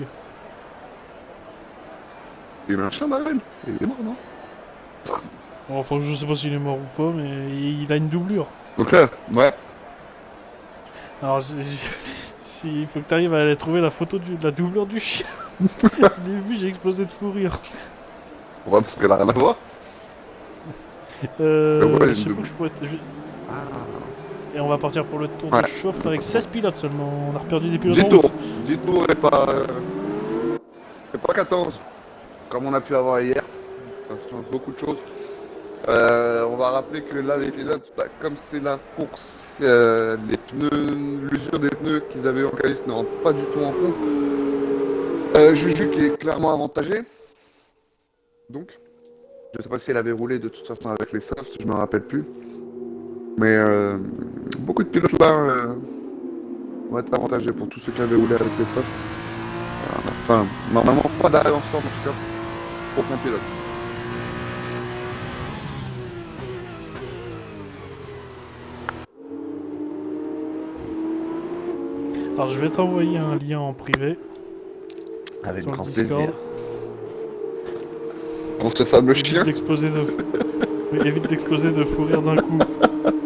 B: Il a un chien Daryl. Il est mort, non?
A: Bon, enfin, je sais pas s'il est mort ou pas, mais il a une doublure.
B: Ok, ouais.
A: Alors, il faut que tu arrives à aller trouver la photo de la doublure du chien. Je l'ai vu, j'ai explosé de fou rire.
B: Ouais, parce qu'elle a rien à voir. ouais,
A: Je sais pas que je pourrais.
B: Ah.
A: Et on va partir pour le tour
B: Ouais.
A: de chauffe avec 16 pilotes seulement. On a reperdu des pilotes
B: 10
A: en
B: tours.
A: route.
B: 10 tours et pas 14. Comme on a pu avoir hier. Ça change beaucoup de choses. On va rappeler que là, les pilotes, bah, comme c'est la course, les pneus, l'usure des pneus qu'ils avaient en qualif ne rentre pas du tout en compte. Juju qui est clairement avantagé. Donc, je sais pas si elle avait roulé de toute façon avec les softs, je me rappelle plus. Mais beaucoup de pilotes là vont être avantagés pour tous ceux qui avaient roulé avec les softs. Enfin, normalement, pas d'arrêt en forme en tout cas. Aucun pilote.
A: Alors je vais t'envoyer un lien en privé.
B: Avec
A: sur le
B: grand
A: Discord.
B: plaisir. Pour ce fameux chien.
A: Oui, évite d'exploser de fou rire d'un coup.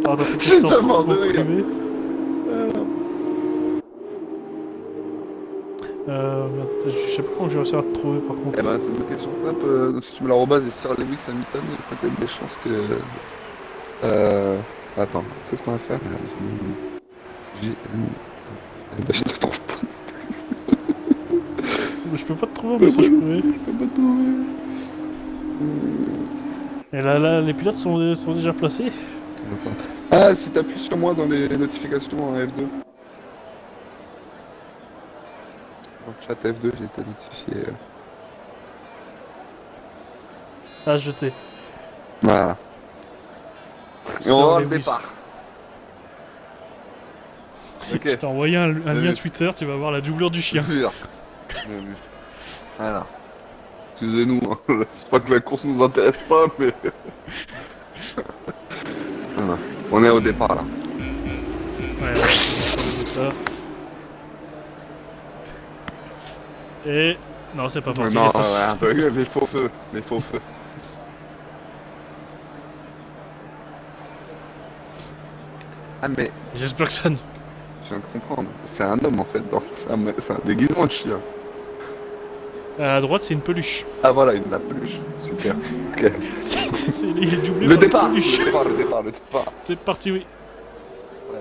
A: Pardon, faut que
B: J'ai
A: je
B: déjà
A: t'en
B: mort de
A: en
B: rire.
A: privé. Merde, je sais pas comment je vais réussir à te trouver par contre.
B: Eh ben, c'est une question simple. Si tu me la rebases et sur Lewis Hamilton, il y a peut-être des chances que. Attends, tu sais ce qu'on va faire? Eh ben, je te trouve pas.
A: Je peux pas te trouver en message privé.
B: Je peux pas te trouver.
A: Et là, les pilotes sont déjà placés.
B: Attends. Ah, si t'appuies sur moi dans les notifications en F2. Dans le chat F2, j'ai été notifié.
A: Ah, jeté.
B: Voilà. Et on va voir le départ. Ok.
A: Je t'ai envoyé un
B: Bien
A: lien
B: vu.
A: Twitter, tu vas voir la doublure du chien.
B: Bien vu. Voilà. Excusez-nous, hein. C'est pas que la course nous intéresse pas, mais. Voilà. On est au départ là.
A: Ouais, ça. Et Non, c'est pas parti.
B: Non,
A: les fausses-
B: un peu, les faux feux. Les faux feux. Ah, mais
A: J'espère que ça.
B: je viens de comprendre. C'est un homme en fait. C'est un déguisement de chien.
A: À droite, c'est une peluche.
B: Ah, voilà, une la peluche. Super. Ok.
A: Il est doublé
B: Le
A: par
B: départ,
A: une peluche.
B: le départ.
A: C'est parti, oui.
B: Ouais,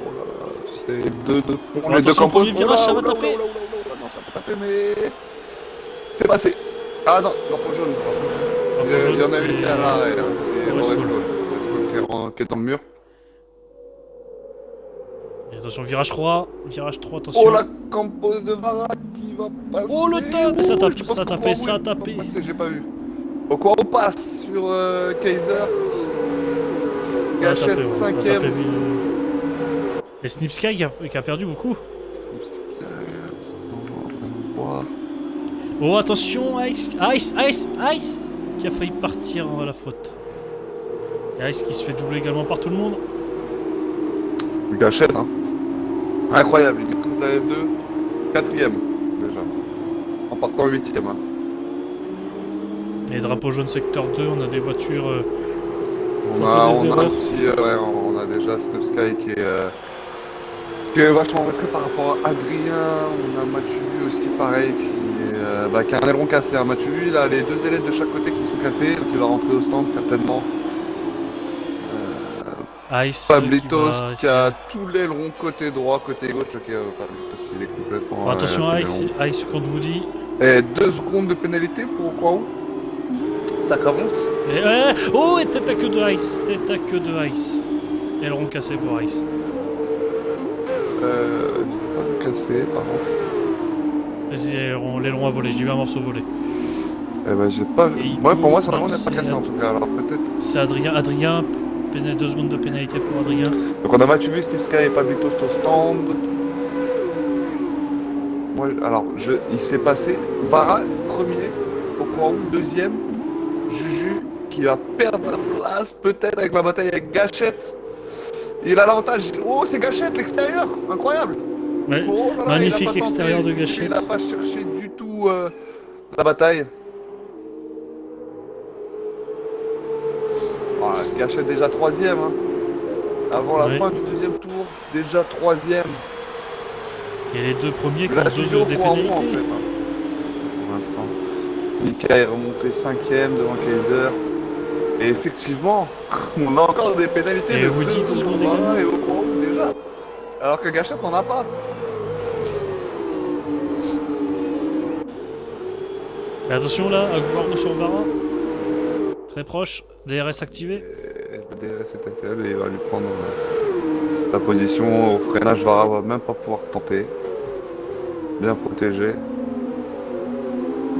B: oh là là, c'est deux fronts,
A: Bon,
B: les deux
A: attention,
B: campos.
A: premier virage, ça va taper.
B: Non, ça va taper, mais... C'est passé. Ah non, drapeau jaune. Il y en a une qui est à l'arrêt, hein. C'est
A: Forest
B: Forest
A: Call.
B: Call qui est dans le mur.
A: Et attention, virage 3. Virage 3, attention.
B: Oh la campos de Vara qui va passer.
A: Oh, le top. Ça tape,
B: Je pense
A: ça
B: qu'au
A: tapait,
B: coin
A: ça
B: où il va
A: tapait.
B: passer, j'ai pas vu. Au quoi on passe sur Kaiser. Gachette 5ème.
A: Et Snipsky qui a perdu beaucoup.
B: On va voir.
A: Oh, attention, Ice qui a failli partir à la faute. Et Ice qui se fait doubler également par tout le monde.
B: Gachette, hein. Incroyable, il maîtrise la F2. 4ème, déjà. En partant 8ème. Hein.
A: Et drapeau jaune secteur 2, on a des voitures.
B: On
A: fait
B: a,
A: des
B: on a un
A: erreurs.
B: petit, ouais, on a déjà Snapsky qui est vachement maîtrisé par rapport à Adrien. On a Mathieu aussi pareil qui a un aileron cassé. Hein. Mathieu, il a les deux ailettes de chaque côté qui sont cassées, donc il va rentrer au stand certainement.
A: Ice
B: Pablitos
A: va
B: qui a tout l'aileron côté droit, côté gauche. Ok, Pablitos il est complètement.
A: Bon, attention,
B: l'aileron.
A: Ice contre Woody.
B: Et 2 secondes de pénalité pour Kwaou. Ça commence.
A: Oh, et tête à queue de Ice. Tête à queue de Ice. Aileron cassé pour Ice.
B: J'ai pas cassé par contre.
A: Vas-y, l'aileron a volé, j'ai vu un morceau voler.
B: Eh ben j'ai pas vu.
A: Et il
B: Ouais, pour moi,
A: court,
B: son aileron n'est
A: c'est
B: pas cassé en tout cas, alors peut-être.
A: C'est Adrien, 2 secondes de pénalité pour Adrien.
B: Donc on a Mathieu, Steve Sky et Pablitos au stand. Moi, alors, il s'est passé Vara, premier, Okwaou, deuxième, Juju, qui va perdre la place, peut-être, avec la bataille avec Gachette. Il a l'avantage. Oh, c'est Gachette, l'extérieur. Incroyable.
A: Ouais,
B: Oh là là,
A: magnifique
B: il a pas
A: extérieur
B: tenté,
A: de Gachette.
B: Il n'a pas cherché du tout la bataille. Oh, Gachette déjà troisième. Hein. Avant la
A: Ouais.
B: fin du deuxième tour, déjà troisième.
A: Et les deux premiers qui
B: Là,
A: ont
B: je suis
A: 2
B: au
A: des
B: courant, en fait.
A: pénalités.
B: Hein. Pour l'instant. Mika est remonté 5ème devant Kaiser. Et effectivement, on a encore des pénalités
A: Et
B: de
A: Woody,
B: 2
A: 2 secondes
B: Vara
A: également.
B: et Okwaou déjà. Alors que Gachette n'en a pas.
A: Et attention là, Aguaro sur Vara. Très proche, DRS activé.
B: Et le DRS est actuel et il va lui prendre la position au freinage. Vara va même pas pouvoir tenter. Bien protégé.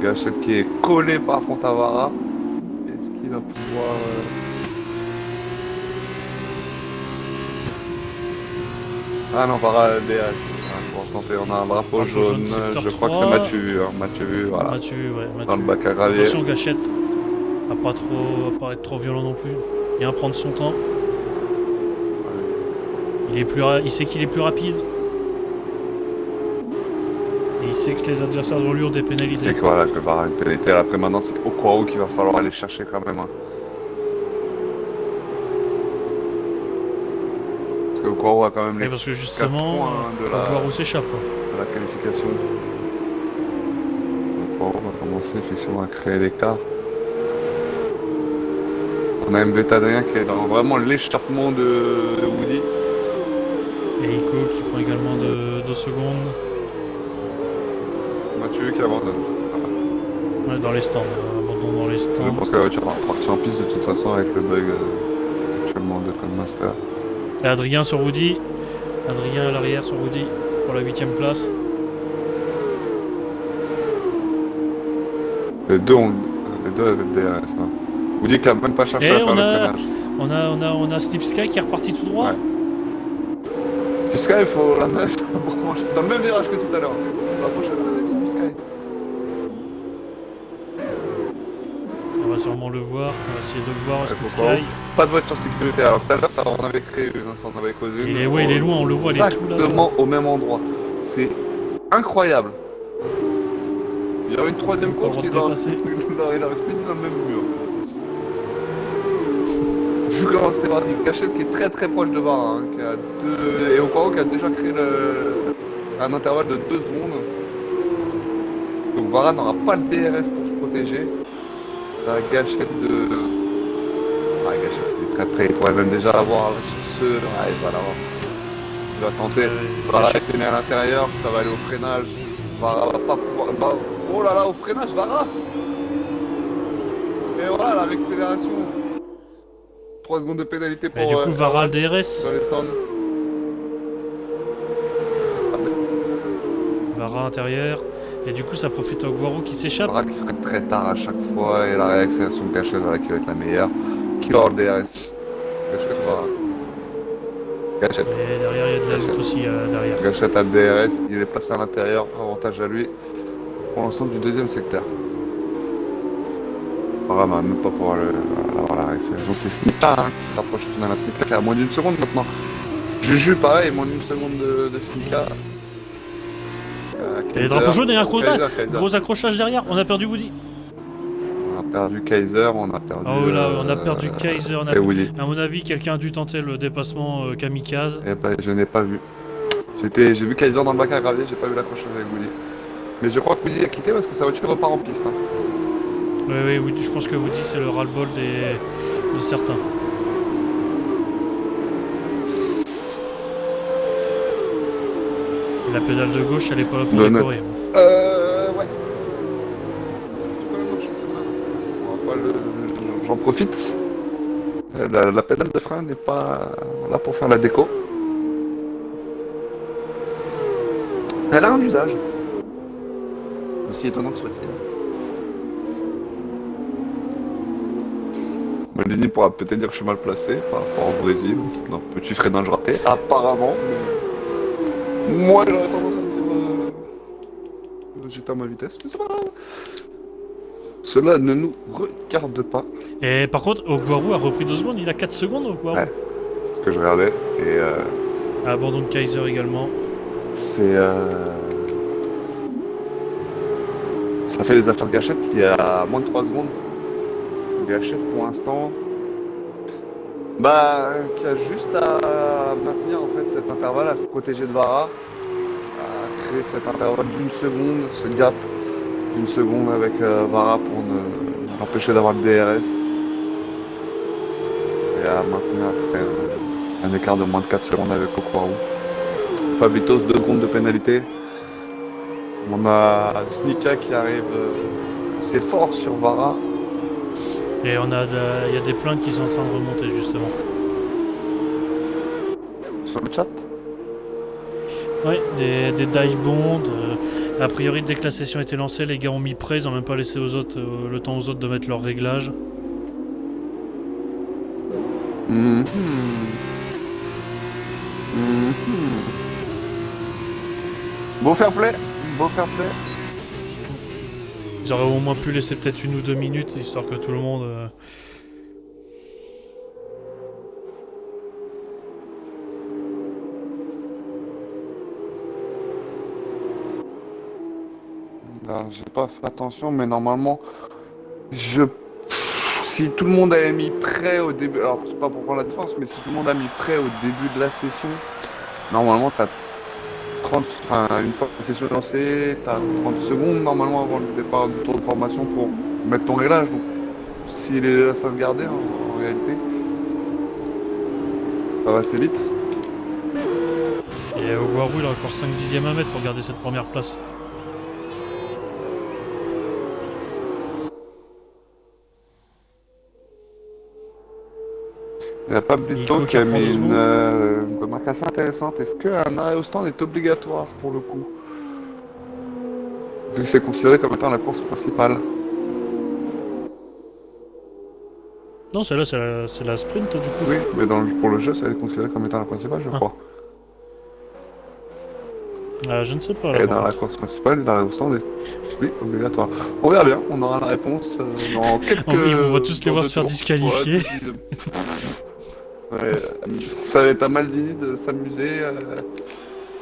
B: Gachette qui est collé par contre à Vara. Est-ce qu'il va pouvoir... Ah non, Vara DRS. Pour tenter, on a un drapeau
A: Drapeau jaune,
B: jaune.
A: secteur
B: Je crois que
A: 3.
B: c'est Mathieu. Hein. Mathieu, voilà.
A: Mathieu, ouais, Mathieu.
B: Dans le bac à gravier.
A: Attention Gachette. À pas être trop violent non plus. Bien prendre son temps. Il sait qu'il est plus rapide. Et il sait que les adversaires ont lui ont des pénalités.
B: C'est que voilà, que Vara a une pénalité. Après maintenant, c'est Okwaou qu'il va falloir aller chercher quand même. Hein. Parce que Okwaou a quand même
A: Ouais,
B: les
A: parce que
B: 4
A: justement,
B: points hein, de
A: Aguaro s'échappe. Quoi.
B: la qualification. Okwaou va commencer effectivement à créer l'écart. On a MVT Adrien qui est dans vraiment l'échappement de Woody.
A: Et Ico qui prend également 2 secondes.
B: Mathieu qui abandonne. Voilà.
A: Ouais, dans les stands. Abandon dans les
B: Je
A: stands.
B: pense que la voiture va repartir en piste de toute façon avec le bug actuellement de Codemaster.
A: Et Adrien sur Woody. Adrien à l'arrière sur Woody pour la 8ème place.
B: Les deux avec le DRS. Hein. Woody qui a même pas cherché
A: Et
B: à faire
A: on
B: le
A: a-
B: freinage.
A: On a Steve Sky qui est reparti tout droit.
B: Ouais. Steve Sky, il faut la mettre pour trancher. Dans le même virage que tout à l'heure. La prochaine avec Steve Sky.
A: On va sûrement le voir. On va essayer de le voir.
B: Ouais,
A: Steve
B: pourquoi
A: Sky.
B: Pas de voiture de sécurité. Alors tout à l'heure, ça on avait créé une, ça on avait causé une.
A: Il est loin, on le voit, il est tout là-bas.
B: Exactement au même endroit. C'est incroyable. Il y a une troisième
A: Pas le
B: course
A: droit
B: qui
A: de
B: doit...
A: dépasser.
B: il arrive pile dans le même mur. Vu comment c'était parti, Gachette qui est très très proche de Vara, hein, qui a deux... et Okwaro qui a déjà créé un intervalle de 2 secondes. Donc Vara n'aura pas le DRS pour se protéger. La Gachette de... Ah, Gachette il est très près, il pourrait même déjà l'avoir sur ce... Ah, il va l'avoir. Il va tenter. Vara s'est mis à l'intérieur, ça va aller au freinage. Vara va pas pouvoir... Oh là là, au freinage, Vara. Et voilà, là, l'accélération. 3 secondes de pénalité pour...
A: Mais du coup, Vara le
B: Erwan
A: DRS.
B: dans les stands. Ah, bête.
A: Vara intérieur. Et du coup, ça profite à Guaro qui s'échappe.
B: Vara qui freine très tard à chaque fois et la réaccélération de Gachette voilà, qui va être la meilleure. Qui va avoir le DRS? Gachette Vara. Gachette.
A: Et derrière, il y a de la lutte aussi derrière.
B: Gachette a le DRS, il est placé à l'intérieur, avantage à lui pour l'ensemble du deuxième secteur. Vara va même pas pouvoir avoir la réaccélération. C'est Snika hein, qui se rapproche au final. Snika qui a moins d'une seconde maintenant. Juju pareil, moins d'une seconde de Snika.
A: Et les drapeaux jaunes et un chronophage.
B: Kaiser.
A: Gros accrochage derrière. On a perdu Woody.
B: On a perdu Kaiser, on a perdu...
A: Oh là, on a perdu Kaiser.
B: Et Woody.
A: À mon avis, quelqu'un a dû tenter le dépassement kamikaze.
B: Eh ben, je n'ai pas vu. J'ai vu Kaiser dans le bac à gravier, j'ai pas vu l'accrochage avec Woody. Mais je crois que Woody a quitté parce que sa voiture repart en piste. Hein.
A: Oui, Woody, je pense que Woody, c'est le ras-le-bol de certains. Et la pédale de gauche, elle est pas là pour
B: Donut.
A: décorer.
B: Ouais. On va pas j'en profite. La pédale de frein n'est pas là pour faire la déco. Elle a un usage. Aussi étonnant que soit-il. Maldini pourra peut-être dire que je suis mal placé par rapport au Brésil. Non, petit freinage raté, apparemment. Moi, j'aurais tendance à me dire j'étais à ma vitesse, mais c'est pas grave. Cela ne nous regarde pas.
A: Et par contre, Ogwaru a repris 2 secondes. Il a 4 secondes, Ogwaru.
B: Ouais, c'est ce que je regardais. Et
A: Abandon de Kaiser également.
B: c'est... Ça fait les affaires de Gachette qui est à moins de 3 secondes. Gachette pour l'instant... Bah, qui a juste à maintenir en fait cet intervalle, à se protéger de Vara, à créer cet intervalle d'une seconde, ce gap d'une seconde avec Vara pour l'empêcher d'avoir le DRS. Et à maintenir après un écart de moins de 4 secondes avec Okwaro. Fablitos, 2 secondes de pénalité. On a Snika qui arrive assez fort sur Vara.
A: Et il y a des plaintes qui sont en train de remonter justement.
B: Sur le chat.
A: Oui, des dive bonds. A priori, dès que la session était lancée, les gars ont mis prêt. Ils n'ont même pas laissé aux autres, le temps aux autres de mettre leur réglage.
B: Beau fair play. Beau fair play.
A: Ils auraient au moins pu laisser peut-être 1 ou 2 minutes, histoire que tout le monde...
B: J'ai pas fait attention, mais normalement, si tout le monde avait mis prêt au début, alors c'est pas pour prendre la défense, mais si tout le monde a mis prêt au début de la session, normalement t'as 30, enfin une fois la session est lancée, t'as 30 secondes normalement avant le départ du tour de formation pour mettre ton réglage. Donc s'il est là sauvegardé en réalité, ça va assez vite.
A: Et Ogwaru, il a encore 5 dixièmes à mettre pour garder cette première place.
B: Il n'y a pas Blito qui a mis une remarque assez intéressante. Est-ce qu'un arrêt au stand est obligatoire pour le coup? Vu que c'est considéré comme étant la course principale.
A: Non, celle-là, c'est la sprint du coup.
B: Oui, mais pour le jeu, ça est considéré comme étant la principale, je crois.
A: Je ne sais pas.
B: Et dans la course principale, l'arrêt au stand est oui, obligatoire. On verra bien, on aura la réponse dans quelques...
A: On va tous les voir se faire disqualifier.
B: Ouais, ça va être à Maldini de s'amuser.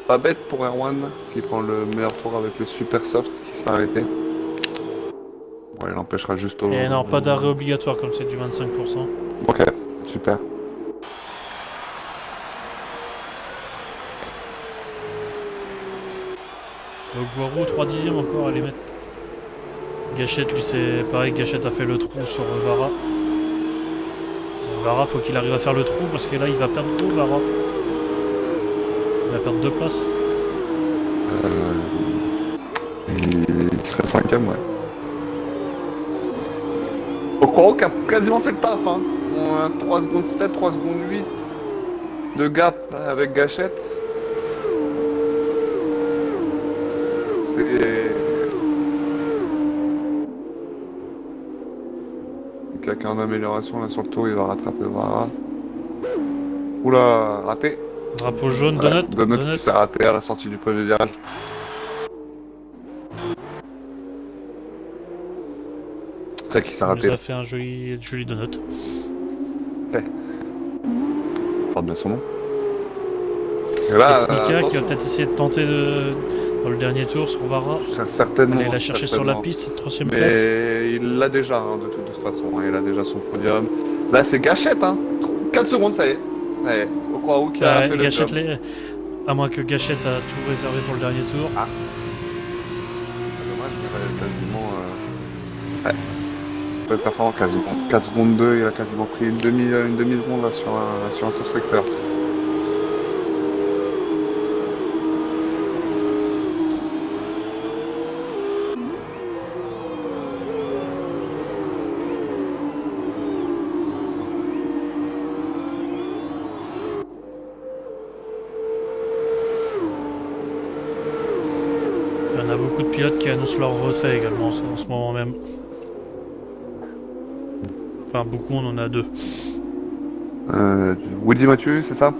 B: Pas bête pour Erwan qui prend le meilleur tour avec le super soft qui s'est arrêté. Ouais, il empêchera juste au...
A: Et non, pas d'arrêt obligatoire comme c'est du 25%.
B: Ok, super.
A: Donc Guarou, 3 dixièmes encore à les mettre. Gachette, lui, c'est pareil. Gachette a fait le trou sur Vara. Vara, faut qu'il arrive à faire le trou parce que là, il va perdre tout, Vara. Il va perdre 2 places.
B: Il serait 5ème, ouais. Okoro qui a quasiment fait le taf, hein. 3 secondes 7, 3 secondes 8 de gap avec Gachette. C'est... Quelqu'un en amélioration là sur le tour, il va rattraper Vara. Oula, raté.
A: Drapeau jaune,
B: Ouais,
A: Donut.
B: Donut qui s'est raté à la sortie du premier virage. C'est qui s'est
A: Il
B: raté.
A: nous a fait un joli Donut.
B: Porte bien son nom. Et là,
A: Et Snika qui va
B: attention.
A: peut-être essayer de tenter dans le dernier tour sur Vara.
B: Certainement.
A: Aller la chercher sur la piste, cette 3ème place.
B: Mais il l'a déjà, hein, de toute façon. Hein, il a déjà son podium. Là, c'est Gachette, hein. 4 secondes, ça y est. Ça y est. Okoro qui a fait
A: Gachette,
B: le job.
A: à moins que Gachette a tout réservé pour le dernier tour.
B: Ah. Dommage, mais quasiment... Ouais. Très performant, quasiment. 4 secondes 2, il a quasiment pris une demi-seconde là, sur un sur-secteur.
A: Il y en a beaucoup de pilotes qui annoncent leur retrait également en ce moment même. Enfin, beaucoup, on en a 2.
B: Woody Mathieu, c'est ça?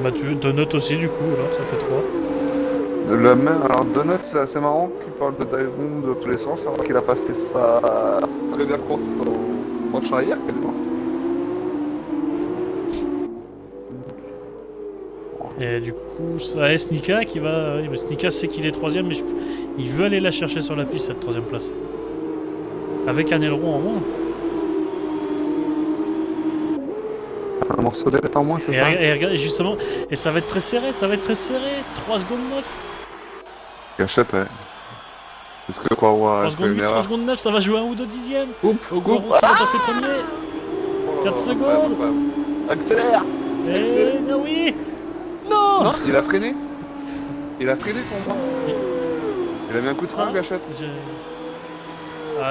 A: Mathieu, Donut aussi, du coup, alors ça fait 3.
B: Le même, alors Donut, c'est assez marrant qu'il parle de dive bomb de tous les sens, alors qu'il a passé sa première course en charrière quasiment.
A: Et du coup, ça est Snika qui va. Oui, mais Snika sait qu'il est 3ème, mais il veut aller la chercher sur la piste, cette 3ème place. Avec un aileron en moins.
B: Un morceau d'aile en moins, c'est ça?
A: Et regarde, et justement, et ça va être très serré, 3 secondes 9.
B: Gachette, ouais. Est-ce que Kwawa
A: 3
B: a fait
A: secondes
B: une
A: 8, 3
B: erreur?
A: secondes 9, ça va jouer 1 ou 2 dixièmes.
B: Oups,
A: Guarou
B: oups,
A: qui va passer premier. 4 secondes.
B: Accélère!
A: Et non, oui. Non,
B: Non, il a freiné. Il a freiné pour moi. Il a mis un coup de frein,
A: Ah.
B: Gachette.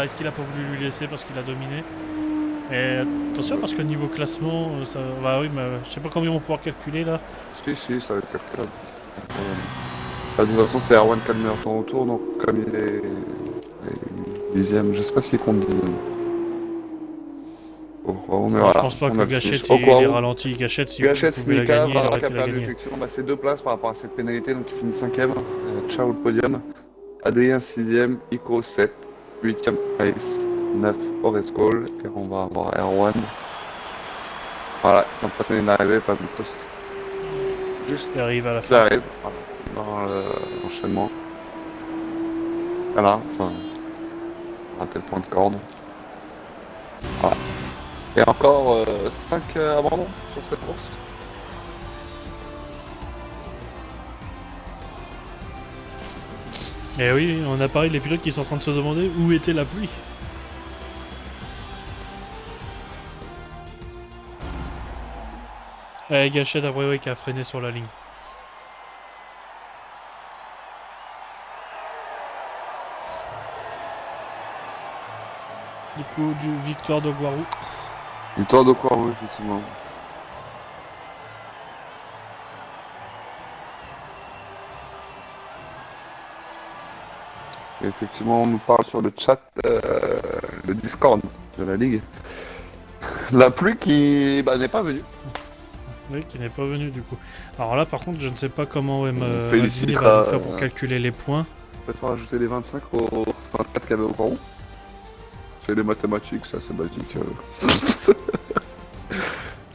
A: Est-ce qu'il a pas voulu lui laisser parce qu'il a dominé? Et attention parce que niveau classement, ça va, oui, mais je sais pas combien on va pouvoir calculer là.
B: Si, ça va être calculable. De toute façon, c'est Erwan qui a le meilleur temps autour, donc comme il est dixième, je sais pas s'il compte dixième. Mais
A: Je
B: voilà,
A: pense pas
B: on
A: que
B: a
A: Gachette
B: fini.
A: il est ralenti. Gachette, si
B: Gachette,
A: vous pouvez la
B: Snika,
A: gagner, il
B: Vara
A: aurait
B: qui a
A: pu la
B: perdu
A: gagner.
B: effectivement c'est 2 places par rapport à cette pénalité, donc il finit 5ème. Ciao le podium. Adrien 6ème, Ico 7, 8ème Ace, 9 Forest Call, et on va avoir Erwan. Voilà, quand passer une arrivée, pas de poste. Juste
A: Il arrive à la
B: qui
A: fin.
B: arrive dans l'enchaînement. Voilà, enfin, raté le point de corde. Voilà. Et encore 5 abandons sur cette course.
A: Et oui, on a pareil les pilotes qui sont en train de se demander où était la pluie. Et Gachette qui a freiné sur la ligne. Du coup, victoire de Guarou.
B: Victoire de quoi, oui, effectivement. Et effectivement, on nous parle sur le chat, le Discord de la Ligue. La pluie qui n'est pas venue.
A: Oui, qui n'est pas venu du coup. Alors là, par contre, je ne sais pas comment
B: félicitera,
A: Madini va faire pour calculer les points.
B: Peut-être rajouter les 25 aux 24 qu'il y avait au Coron. C'est les mathématiques, c'est assez basique.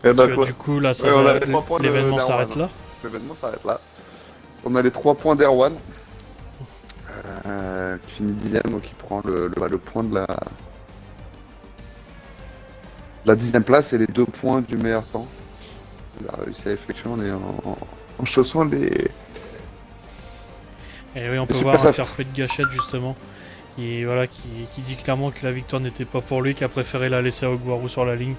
B: Et
A: Parce
B: bah,
A: que du coup, là,
B: Ouais, on a les 3 points
A: l'événement
B: d'Erwan.
A: s'arrête là.
B: L'événement s'arrête là. On a les 3 points d'Erwan. qui finit 10ème, donc qui prend le point de la 10ème place et les 2 points du meilleur temps. Il a réussi à effectuer en chaussant les.
A: Et oui, on peut
B: super
A: voir un
B: soft.
A: fair play de Gachette justement, voilà, qui dit clairement que la victoire n'était pas pour lui, qui a préféré la laisser à Ogwaru sur la ligne.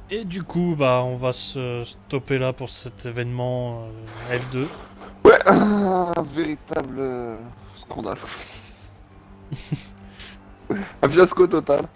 A: Et du coup, bah, on va se stopper là pour cet événement F2.
B: Ouais, un véritable scandale. Un fiasco total.